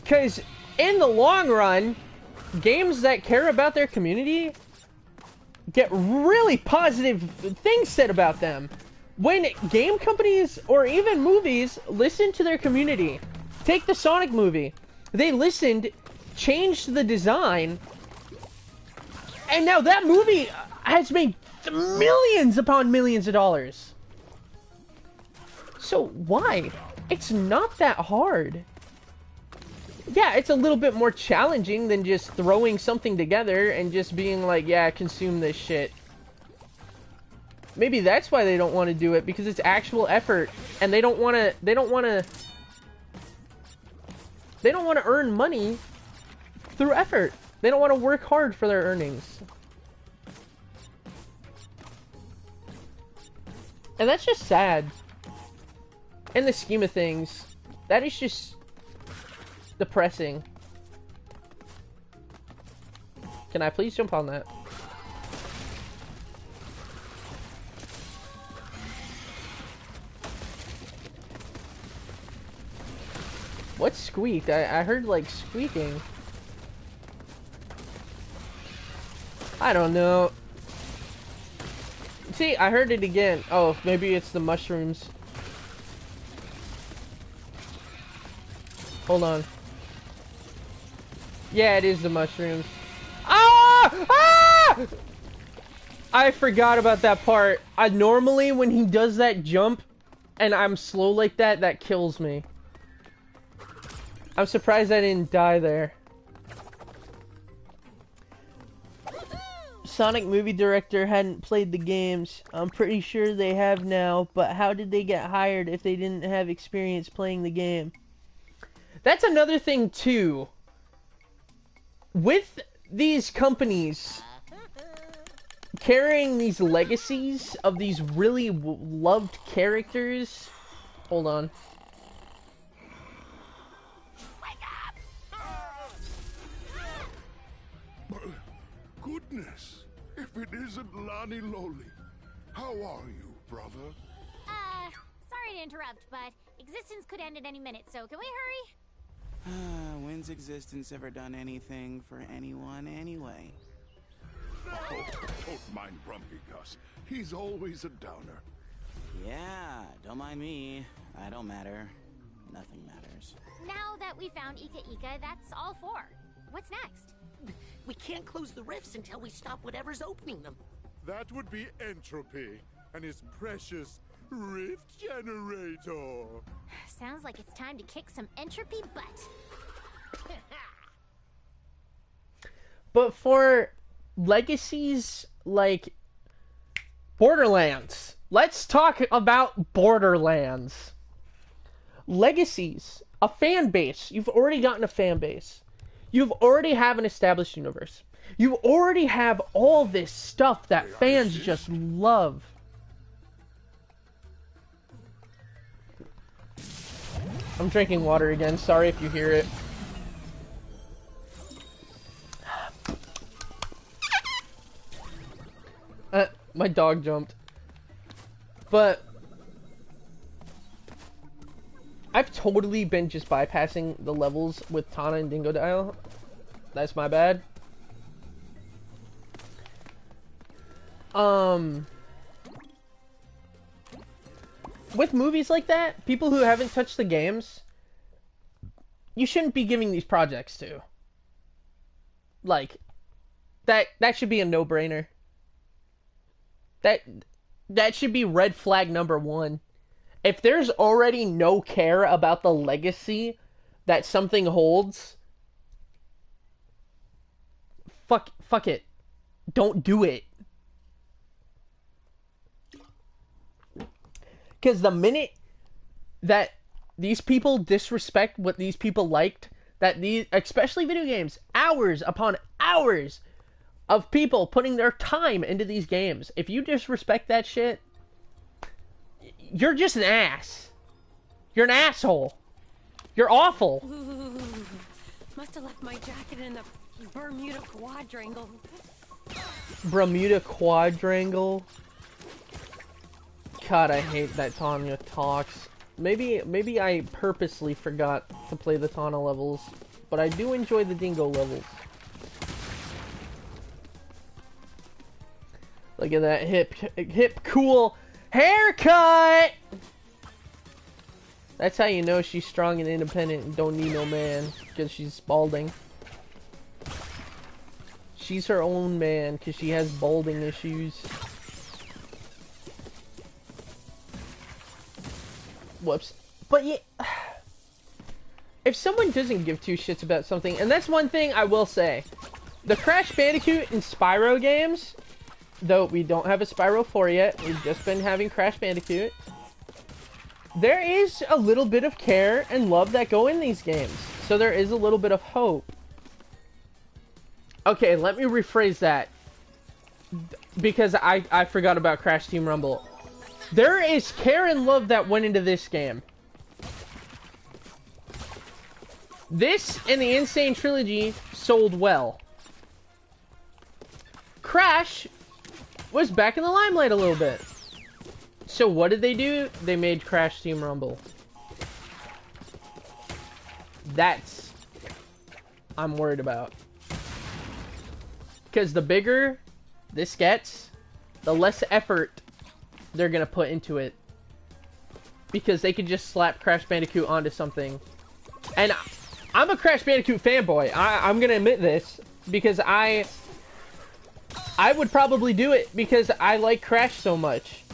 Because in the long run, games that care about their community get really positive things said about them. When game companies or even movies listen to their community, take the Sonic movie. They listened, changed the design, and now that movie has made millions upon millions of dollars. So why? It's not that hard. Yeah, it's a little bit more challenging than just throwing something together and just being like, yeah, consume this shit. Maybe that's why they don't want to do it, because it's actual effort, and they don't want to earn money through effort. They don't want to work hard for their earnings. And that's just sad. In the scheme of things, that is just depressing. Can I please jump on that? What squeaked? I heard like squeaking. I don't know. See, I heard it again. Oh, maybe it's the mushrooms. Hold on. Yeah, it is the mushrooms. Ah! Ah! I forgot about that part. Normally when he does that jump and I'm slow like that, that kills me. I'm surprised I didn't die there. Sonic movie director hadn't played the games. I'm pretty sure they have now, but how did they get hired if they didn't have experience playing the game? That's another thing too. With these companies carrying these legacies of these really loved characters. Hold on. Goodness, if it isn't Lani Loli. How are you, brother? Sorry to interrupt, but existence could end at any minute, so can we hurry? When one's existence ever done anything for anyone anyway? Oh, don't mind Grumpy Gus. He's always a downer. Yeah, don't mind me. I don't matter. Nothing matters. Now that we found Ika Ika, that's all four. What's next? We can't close the rifts until we stop whatever's opening them. That would be Entropy and his precious rift generator. Sounds like it's time to kick some entropy butt. But for legacies like Borderlands, let's talk about Borderlands. Legacies, a fan base. You've already gotten a fan base. You've already have an established universe. You already have all this stuff that fans just love. I'm drinking water again. Sorry if you hear it. My dog jumped. But I've totally been just bypassing the levels with Tana and Dingodile. That's my bad. With movies like that, people who haven't touched the games, you shouldn't be giving these projects to. Like, that should be a no-brainer. That should be red flag number 1. If there's already no care about the legacy that something holds, fuck it. Don't do it. Because the minute that these people disrespect what these people liked, that these, especially video games, hours upon hours of people putting their time into these games, if you disrespect that shit, you're just an ass. You're an asshole. You're awful. Ooh, must have left my jacket in the Bermuda Quadrangle. Bermuda Quadrangle? God, I hate that Tanya talks. Maybe I purposely forgot to play the Tana levels, but I do enjoy the Dingo levels. Look at that hip cool haircut! That's how you know she's strong and independent and don't need no man, because she's balding. She's her own man, because she has balding issues. Whoops. But yeah, if someone doesn't give two shits about something, and that's one thing I will say, the Crash Bandicoot and Spyro games, though we don't have a Spyro 4 yet, we've just been having Crash Bandicoot, there is a little bit of care and love that go in these games. So there is a little bit of hope. Okay, let me rephrase that, because I forgot about Crash Team Rumble. There is care and love that went into this game. This and the Insane Trilogy sold well. Crash was back in the limelight a little bit. So what did they do? They made Crash Team Rumble. That's I'm worried about. Because the bigger this gets, the less effort they're gonna put into it. Because they could just slap Crash Bandicoot onto something. And I'm a Crash Bandicoot fanboy. I'm gonna admit this. Because I would probably do it because I like Crash so much.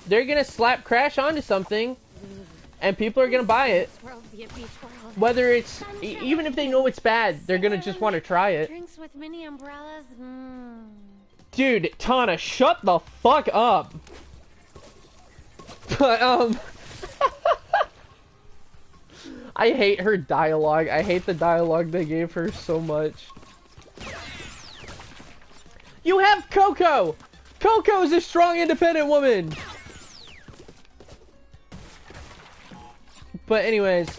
They're gonna slap Crash onto something, and people are gonna buy it. Whether it's, even if they know it's bad, they're gonna just want to try it. Drinks with mini umbrellas. Dude, Tana, shut the fuck up. But, I hate her dialogue. I hate the dialogue they gave her so much. You have Coco! Coco's a strong, independent woman! But anyways,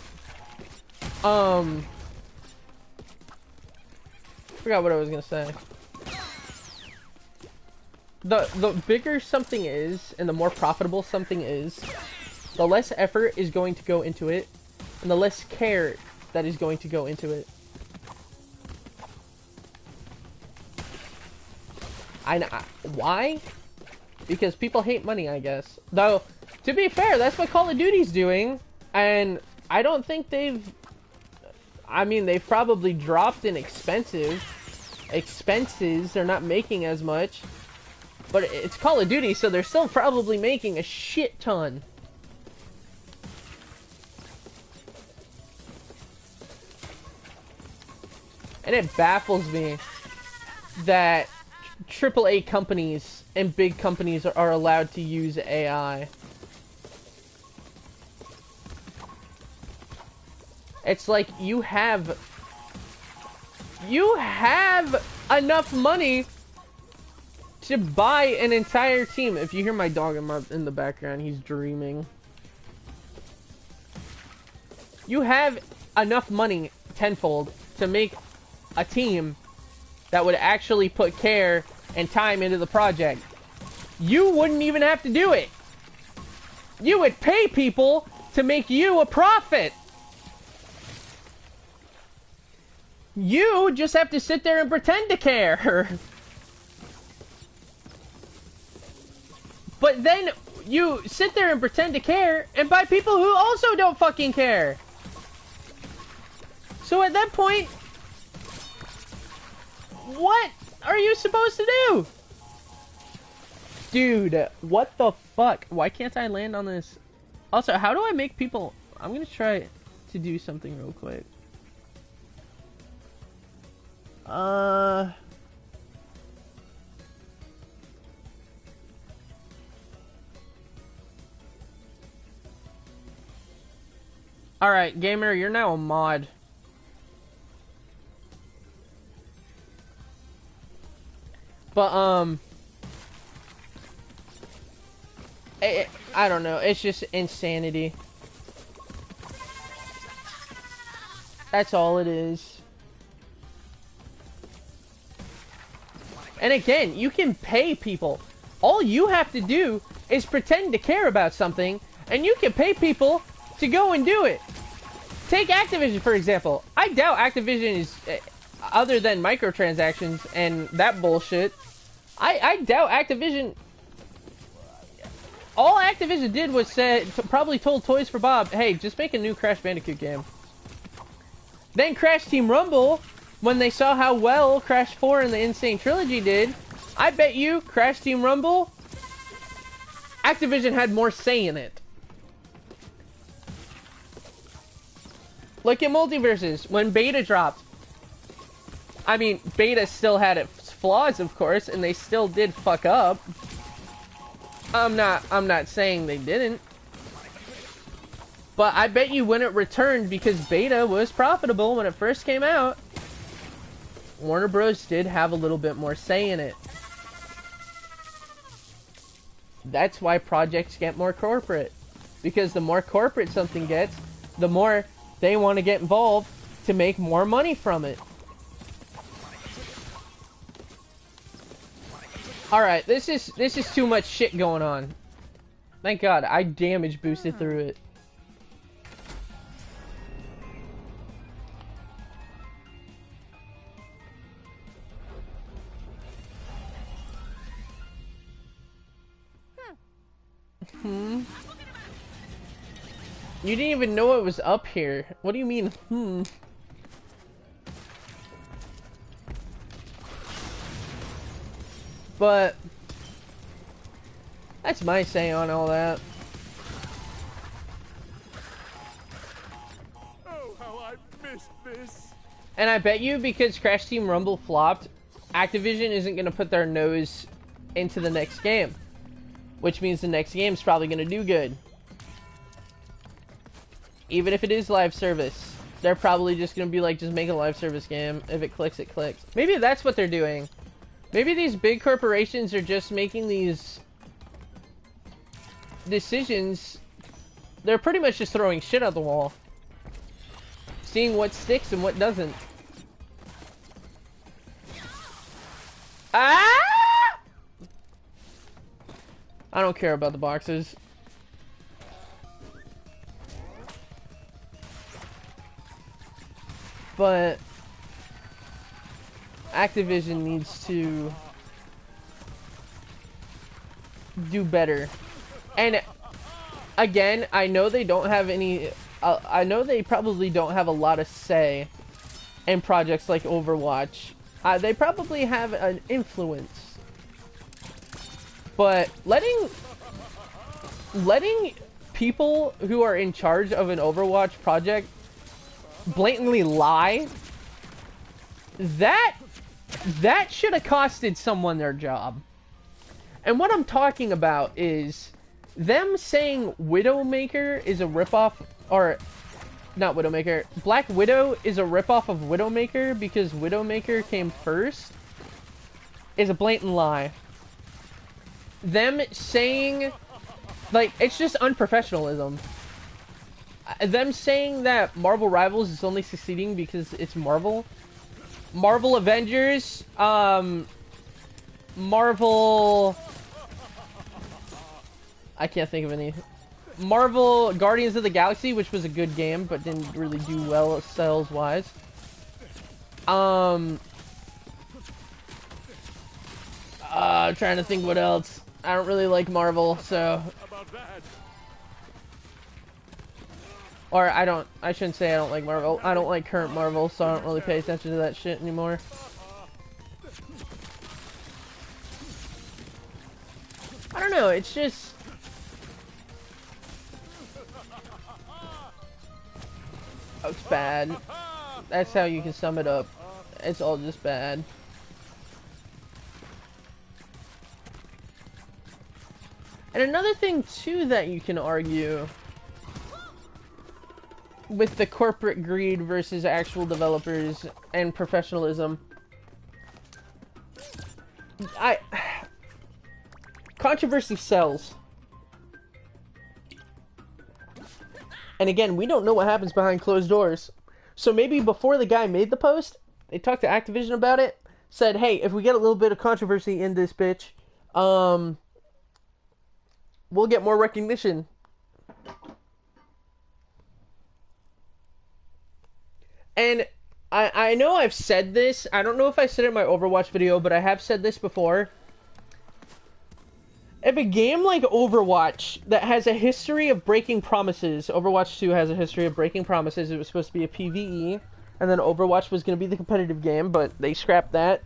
forgot what I was gonna say. The bigger something is, and the more profitable something is, the less effort is going to go into it, and the less care that is going to go into it. Why? Because people hate money, I guess. Though, to be fair, that's what Call of Duty's doing, and I don't think they've... I mean, they've probably dropped in expenses. They're not making as much. But it's Call of Duty, so they're still probably making a shit ton. And it baffles me that AAA companies and big companies are allowed to use AI. It's like you have enough money to buy an entire team. If you hear my dog in the background, he's dreaming. You have enough money tenfold to make a team that would actually put care and time into the project. You wouldn't even have to do it. You would pay people to make you a profit. You just have to sit there and pretend to care. But then you sit there and pretend to care and buy people who also don't fucking care. So at that point, what are you supposed to do? Dude, what the fuck? Why can't I land on this? Also, how do I make people... I'm gonna try to do something real quick. Alright, gamer, you're now a mod. But, I don't know. It's just insanity. That's all it is. And again, you can pay people. All you have to do is pretend to care about something, and you can pay people to go and do it. Take Activision, for example. I doubt Activision is... other than microtransactions and that bullshit, I doubt Activision... All Activision did was probably told Toys for Bob, hey, just make a new Crash Bandicoot game. Then Crash Team Rumble, when they saw how well Crash 4 and the Insane Trilogy did, I bet you Crash Team Rumble, Activision had more say in it. Look at Multiverses, when Beta dropped. I mean, Beta still had its flaws, of course, and they still did fuck up. I'm not saying they didn't. But I bet you when it returned, because Beta was profitable when it first came out, Warner Bros. Did have a little bit more say in it. That's why projects get more corporate. Because the more corporate something gets, the more they want to get involved to make more money from it. Alright, this is too much shit going on. Thank God, I damage boosted through it. You didn't even know it was up here. What do you mean, But that's my say on all that. Oh, how I missed this. And I bet you because Crash Team Rumble flopped, Activision isn't going to put their nose into the next game. Which means the next game's probably going to do good. Even if it is live service. They're probably just going to be like, just make a live service game. If it clicks, it clicks. Maybe that's what they're doing. Maybe these big corporations are just making these decisions. They're pretty much just throwing shit at the wall. Seeing what sticks and what doesn't. Ah! I don't care about the boxes. but Activision needs to do better. And again, I know they don't have any, I know they probably don't have a lot of say in projects like Overwatch. They probably have an influence. But letting people who are in charge of an Overwatch project blatantly lie, that should have costed someone their job. And what I'm talking about is them saying Widowmaker is a ripoff, or not Widowmaker, Black Widow is a ripoff of Widowmaker because Widowmaker came first is a blatant lie. Them saying, like, it's just unprofessionalism. Them saying that Marvel Rivals is only succeeding because it's Marvel. Marvel Avengers, Marvel... I can't think of any. Marvel Guardians of the Galaxy, which was a good game, but didn't really do well sales-wise. I'm trying to think what else. I don't really like Marvel, so... Or I shouldn't say I don't like Marvel. I don't like current Marvel, so I don't really pay attention to that shit anymore. I don't know, it's just... Oh, it's bad. That's how you can sum it up. It's all just bad. And another thing, too, that you can argue with the corporate greed versus actual developers and professionalism. Controversy sells. And again, we don't know what happens behind closed doors. So maybe before the guy made the post, they talked to Activision about it, said, hey, if we get a little bit of controversy in this bitch, we'll get more recognition. And I know I've said this, I don't know if I said it in my Overwatch video, but I have said this before. If a game like Overwatch that has a history of breaking promises, Overwatch 2 has a history of breaking promises, it was supposed to be a PvE, and then Overwatch was going to be the competitive game, but they scrapped that,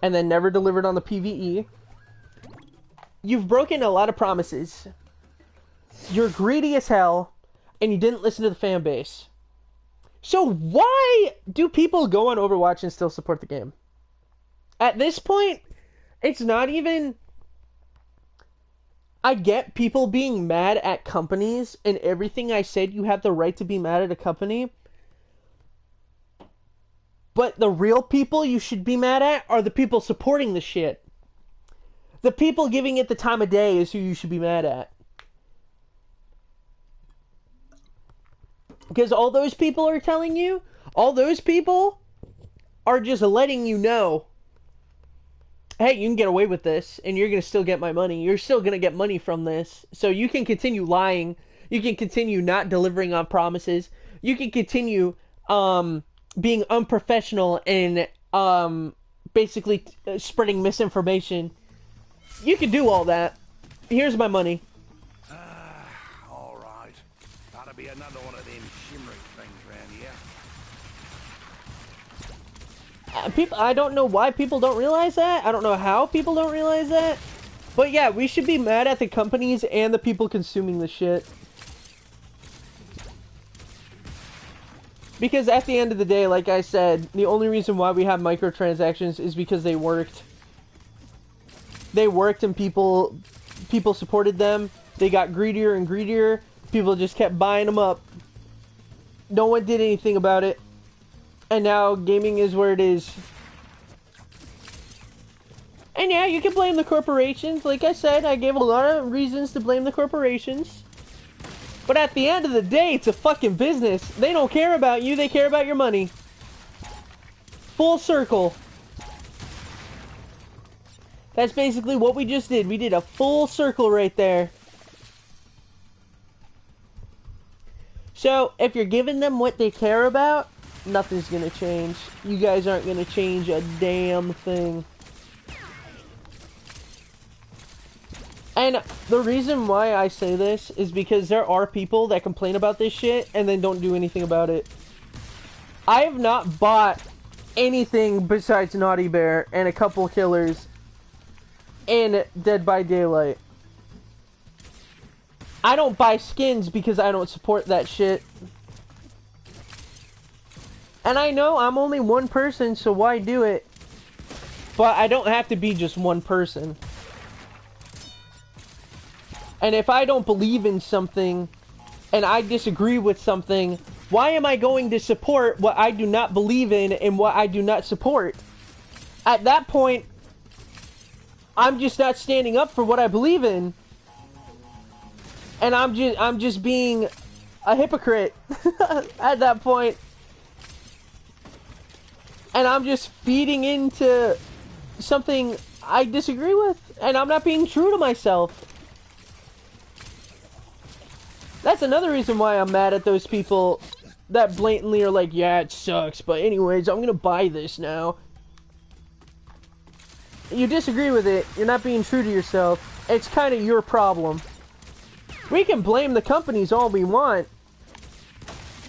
and then never delivered on the PvE. You've broken a lot of promises. You're greedy as hell, and you didn't listen to the fan base. So why do people go on Overwatch and still support the game? At this point, it's not even... I get people being mad at companies, and everything I said, you have the right to be mad at a company. But the real people you should be mad at are the people supporting the shit. The people giving it the time of day is who you should be mad at. Because all those people are telling you, all those people are just letting you know, hey, you can get away with this, and you're going to still get my money. You're still going to get money from this. So you can continue lying. You can continue not delivering on promises. You can continue being unprofessional and basically spreading misinformation. You can do all that. Here's my money. All right. Gotta be another one of them shimmery things around here. People, I don't know why people don't realize that. I don't know how people don't realize that. But yeah, we should be mad at the companies and the people consuming the shit. Because at the end of the day, like I said, the only reason why we have microtransactions is because they worked. They worked and people supported them. They got greedier and greedier. People just kept buying them up. No one did anything about it. And now gaming is where it is. And yeah, you can blame the corporations. Like I said, I gave a lot of reasons to blame the corporations. But at the end of the day, it's a fucking business. They don't care about you, they care about your money. Full circle. That's basically what we just did. We did a full circle right there. So, if you're giving them what they care about, nothing's gonna change. You guys aren't gonna change a damn thing. And the reason why I say this is because there are people that complain about this shit and then don't do anything about it. I have not bought anything besides Naughty Bear and a couple killers in Dead by Daylight. I don't buy skins because I don't support that shit. And I know I'm only one person, so why do it? But I don't have to be just one person. And if I don't believe in something, and I disagree with something, why am I going to support what I do not believe in and what I do not support? At that point, I'm just not standing up for what I believe in. And I'm just being a hypocrite at that point. And I'm just feeding into something I disagree with, and I'm not being true to myself. That's another reason why I'm mad at those people that blatantly are like, yeah, it sucks, but anyways, I'm gonna buy this now. You disagree with it, you're not being true to yourself. It's kind of your problem. We can blame the companies all we want,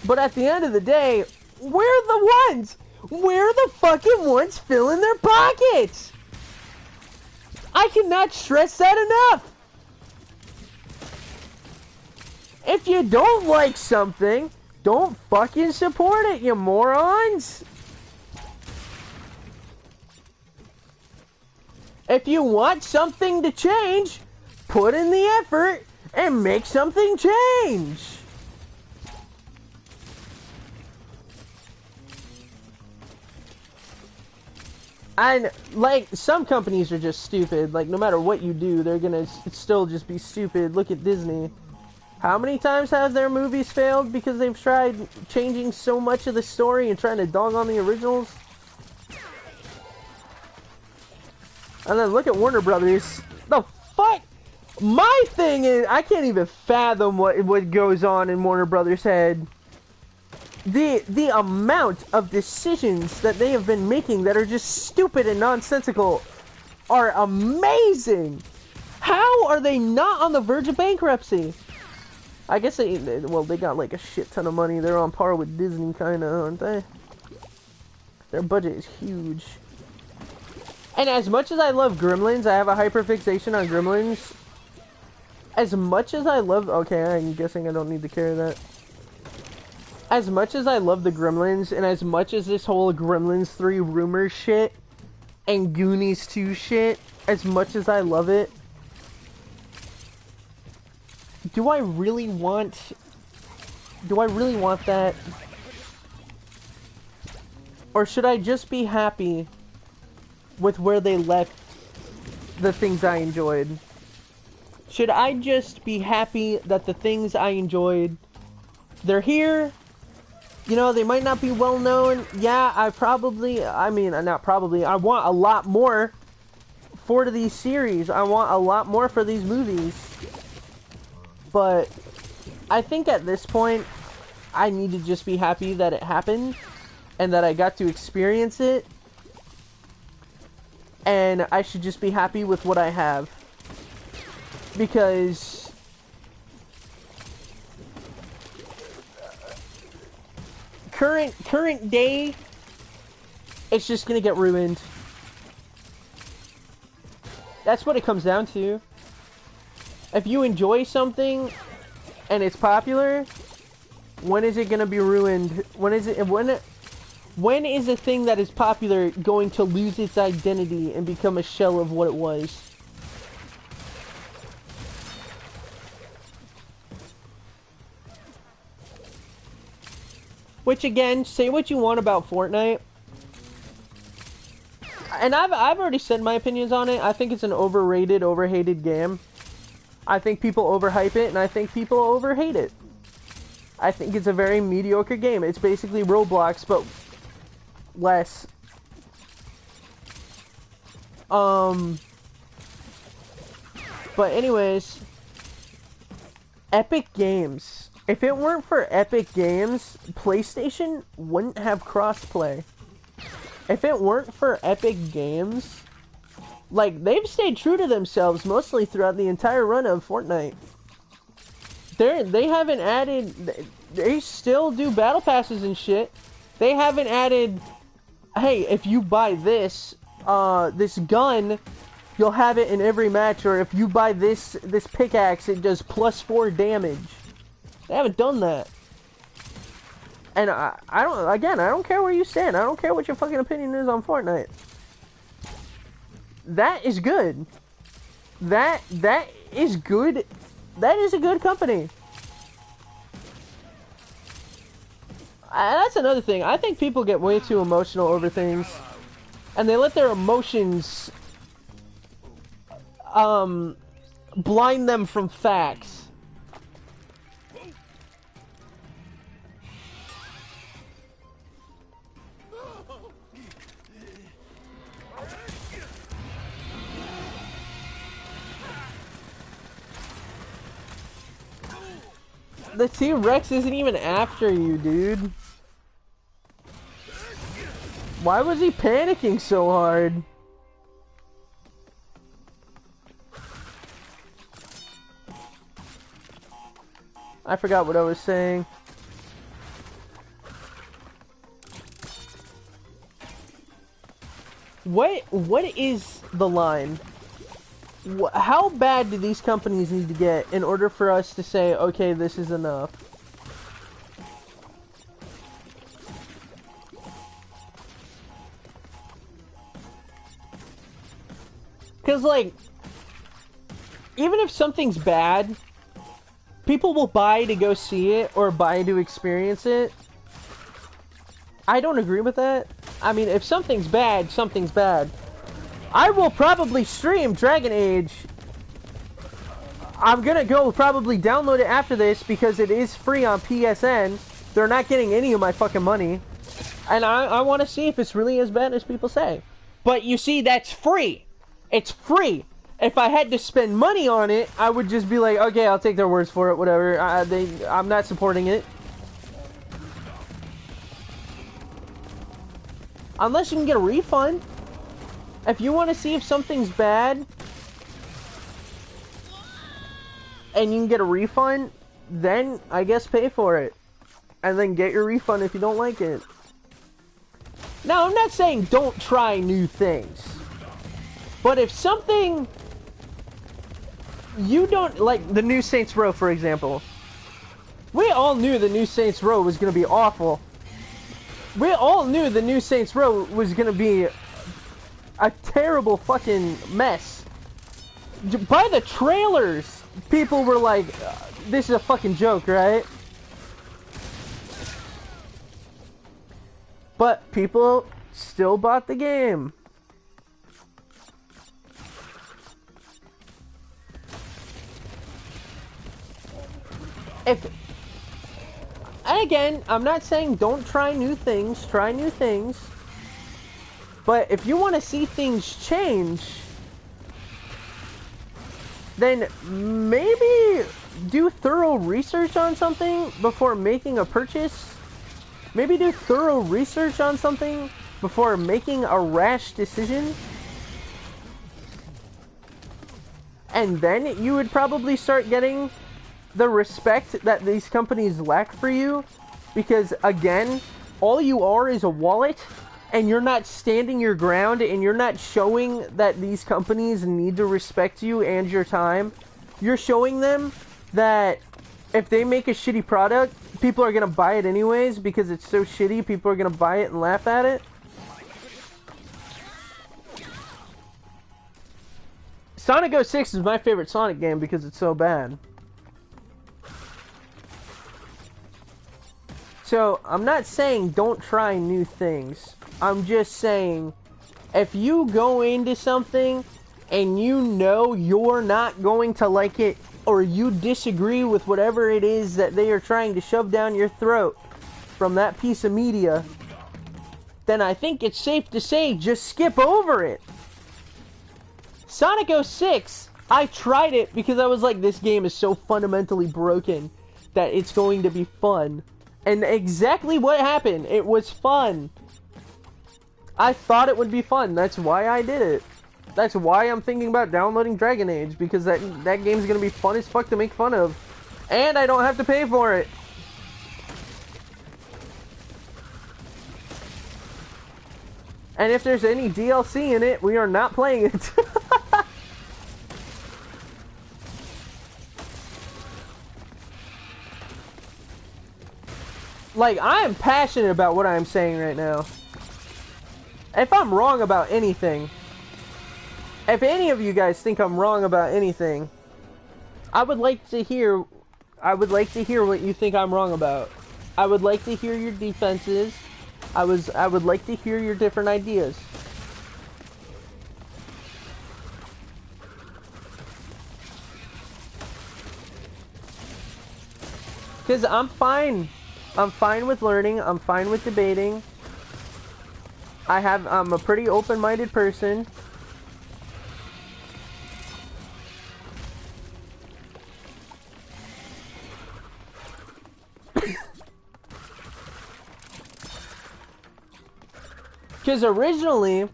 but at the end of the day, we're the ones! We're the fucking ones filling their pockets! I cannot stress that enough! If you don't like something, don't fucking support it, you morons! If you want something to change, put in the effort and make something change! And, like, some companies are just stupid. Like, no matter what you do, they're gonna still just be stupid. Look at Disney. How many times have their movies failed because they've tried changing so much of the story and trying to dog on the originals? And then look at Warner Brothers. The fuck? My thing is, I can't even fathom what goes on in Warner Brothers' head. The amount of decisions that they have been making that are just stupid and nonsensical are amazing. How are they not on the verge of bankruptcy? I guess they got like a shit ton of money. They're on par with Disney, kinda, aren't they? Their budget is huge. And as much as I love Gremlins, I have a hyperfixation on Gremlins. As much as I love... Okay, I'm guessing I don't need to carry that. As much as I love the Gremlins, and as much as this whole Gremlins 3 rumor shit, and Goonies 2 shit, as much as I love it, do I really want that? Or should I just be happy with where they left the things I enjoyed? Should I just be happy that the things I enjoyed, they're here? You know, they might not be well known. Yeah, I want a lot more for these series. I want a lot more for these movies. But I think at this point, I need to just be happy that it happened and that I got to experience it. And I should just be happy with what I have. Because current day, it's just gonna get ruined. That's what it comes down to. If you enjoy something and it's popular, when is it gonna be ruined? When is a thing that is popular going to lose its identity and become a shell of what it was? Which again, say what you want about Fortnite. And I've already said my opinions on it. I think it's an overrated, overhated game. I think people overhype it, and I think people overhate it. I think it's a very mediocre game. It's basically Roblox, but less. But anyways, Epic Games If it weren't for Epic Games, PlayStation wouldn't have crossplay. If it weren't for Epic Games, like, they've stayed true to themselves mostly throughout the entire run of Fortnite. They haven't added... They still do battle passes and shit. They haven't added... Hey, if you buy this, this gun, you'll have it in every match. Or if you buy this pickaxe, it does +4 damage. They haven't done that. And I don't care where you stand. I don't care what your fucking opinion is on Fortnite. That is good. That is good. That is a good company. That's another thing. I think people get way too emotional over things. And they let their emotions blind them from facts. The T-Rex isn't even after you, dude. Why was he panicking so hard? I forgot what I was saying. What is the line? How bad do these companies need to get in order for us to say, okay, this is enough? Because, like, even if something's bad, people will buy to go see it or buy to experience it. I don't agree with that. I mean, if something's bad, something's bad. I will probably stream Dragon Age. I'm gonna go probably download it after this because it is free on PSN. They're not getting any of my fucking money. And I want to see if it's really as bad as people say. But you see, that's free. It's free. If I had to spend money on it, I would just be like, okay, I'll take their words for it, whatever. I'm not supporting it. Unless you can get a refund. If you want to see if something's bad and you can get a refund, then I guess pay for it. And then get your refund if you don't like it. Now, I'm not saying don't try new things. But if something you don't like, the new Saints Row, for example. We all knew the new Saints Row was going to be awful. We all knew the new Saints Row was going to be a terrible fucking mess. By the trailers, people were like, this is a fucking joke, right? But people still bought the game. And again, I'm not saying don't try new things, try new things. But if you want to see things change, then maybe do thorough research on something before making a purchase. Maybe do thorough research on something before making a rash decision. And then you would probably start getting the respect that these companies lack for you. Because again, all you are is a wallet. And you're not standing your ground, and you're not showing that these companies need to respect you and your time. You're showing them that if they make a shitty product, people are going to buy it anyways because it's so shitty, people are going to buy it and laugh at it. Sonic 06 is my favorite Sonic game because it's so bad. So, I'm not saying don't try new things. I'm just saying, if you go into something and you know you're not going to like it, or you disagree with whatever it is that they are trying to shove down your throat from that piece of media, then I think it's safe to say just skip over it. Sonic 06, I tried it because I was like, this game is so fundamentally broken that it's going to be fun. And exactly what happened. It was fun. I thought it would be fun. That's why I did it. That's why I'm thinking about downloading Dragon Age, because that game's gonna be fun as fuck to make fun of. And I don't have to pay for it. And if there's any DLC in it, we are not playing it. Like, I am passionate about what I'm saying right now. If I'm wrong about anything, if any of you guys think I'm wrong about anything, I would like to hear what you think I'm wrong about. I would like to hear your defenses. I would like to hear your different ideas. Cause I'm fine. I'm fine with learning. I'm fine with debating. I'm a pretty open-minded person. Because originally,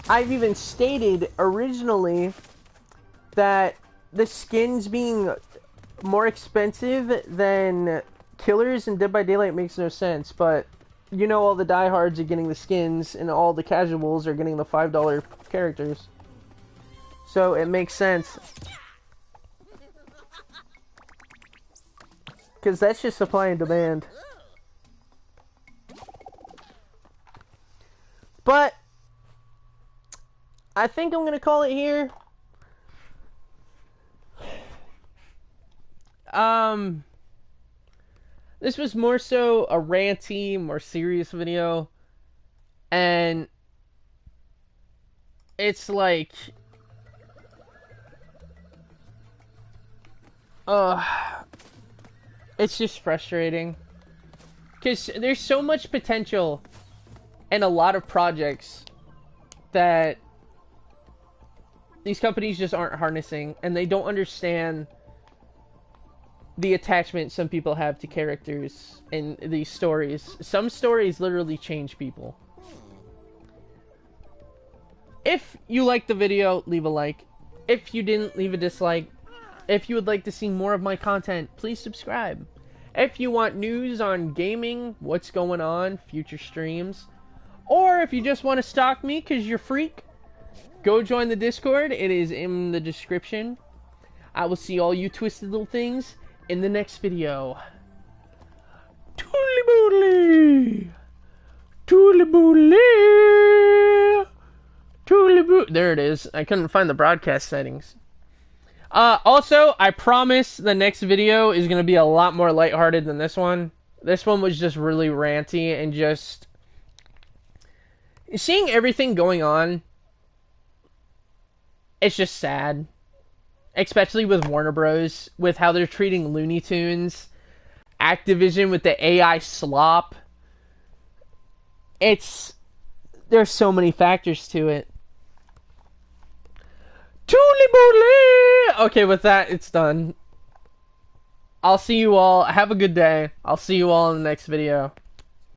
I've even stated originally that the skins being more expensive than killers in Dead by Daylight makes no sense, but you know, all the diehards are getting the skins and all the casuals are getting the $5 characters. So it makes sense. Because that's just supply and demand. But I think I'm going to call it here. This was more so a ranty, more serious video. And it's like, it's just frustrating. Because there's so much potential in a lot of projects that these companies just aren't harnessing, and they don't understand the attachment some people have to characters in these stories. Some stories literally change people. If you liked the video, leave a like. If you didn't, leave a dislike. If you would like to see more of my content, please subscribe. If you want news on gaming, what's going on, future streams, or if you just want to stalk me because you're a freak, go join the Discord. It is in the description. I will see all you twisted little things in the next video. Toodly boodly! Toodly boodly! Toodly boot. There it is. I couldn't find the broadcast settings. Also, I promise the next video is going to be a lot more lighthearted than this one. This one was just really ranty and just seeing everything going on. It's just sad. Especially with Warner Bros. With how they're treating Looney Tunes. Activision with the AI slop. There's so many factors to it. Toodly boodly! Okay, with that, it's done. I'll see you all. Have a good day. I'll see you all in the next video.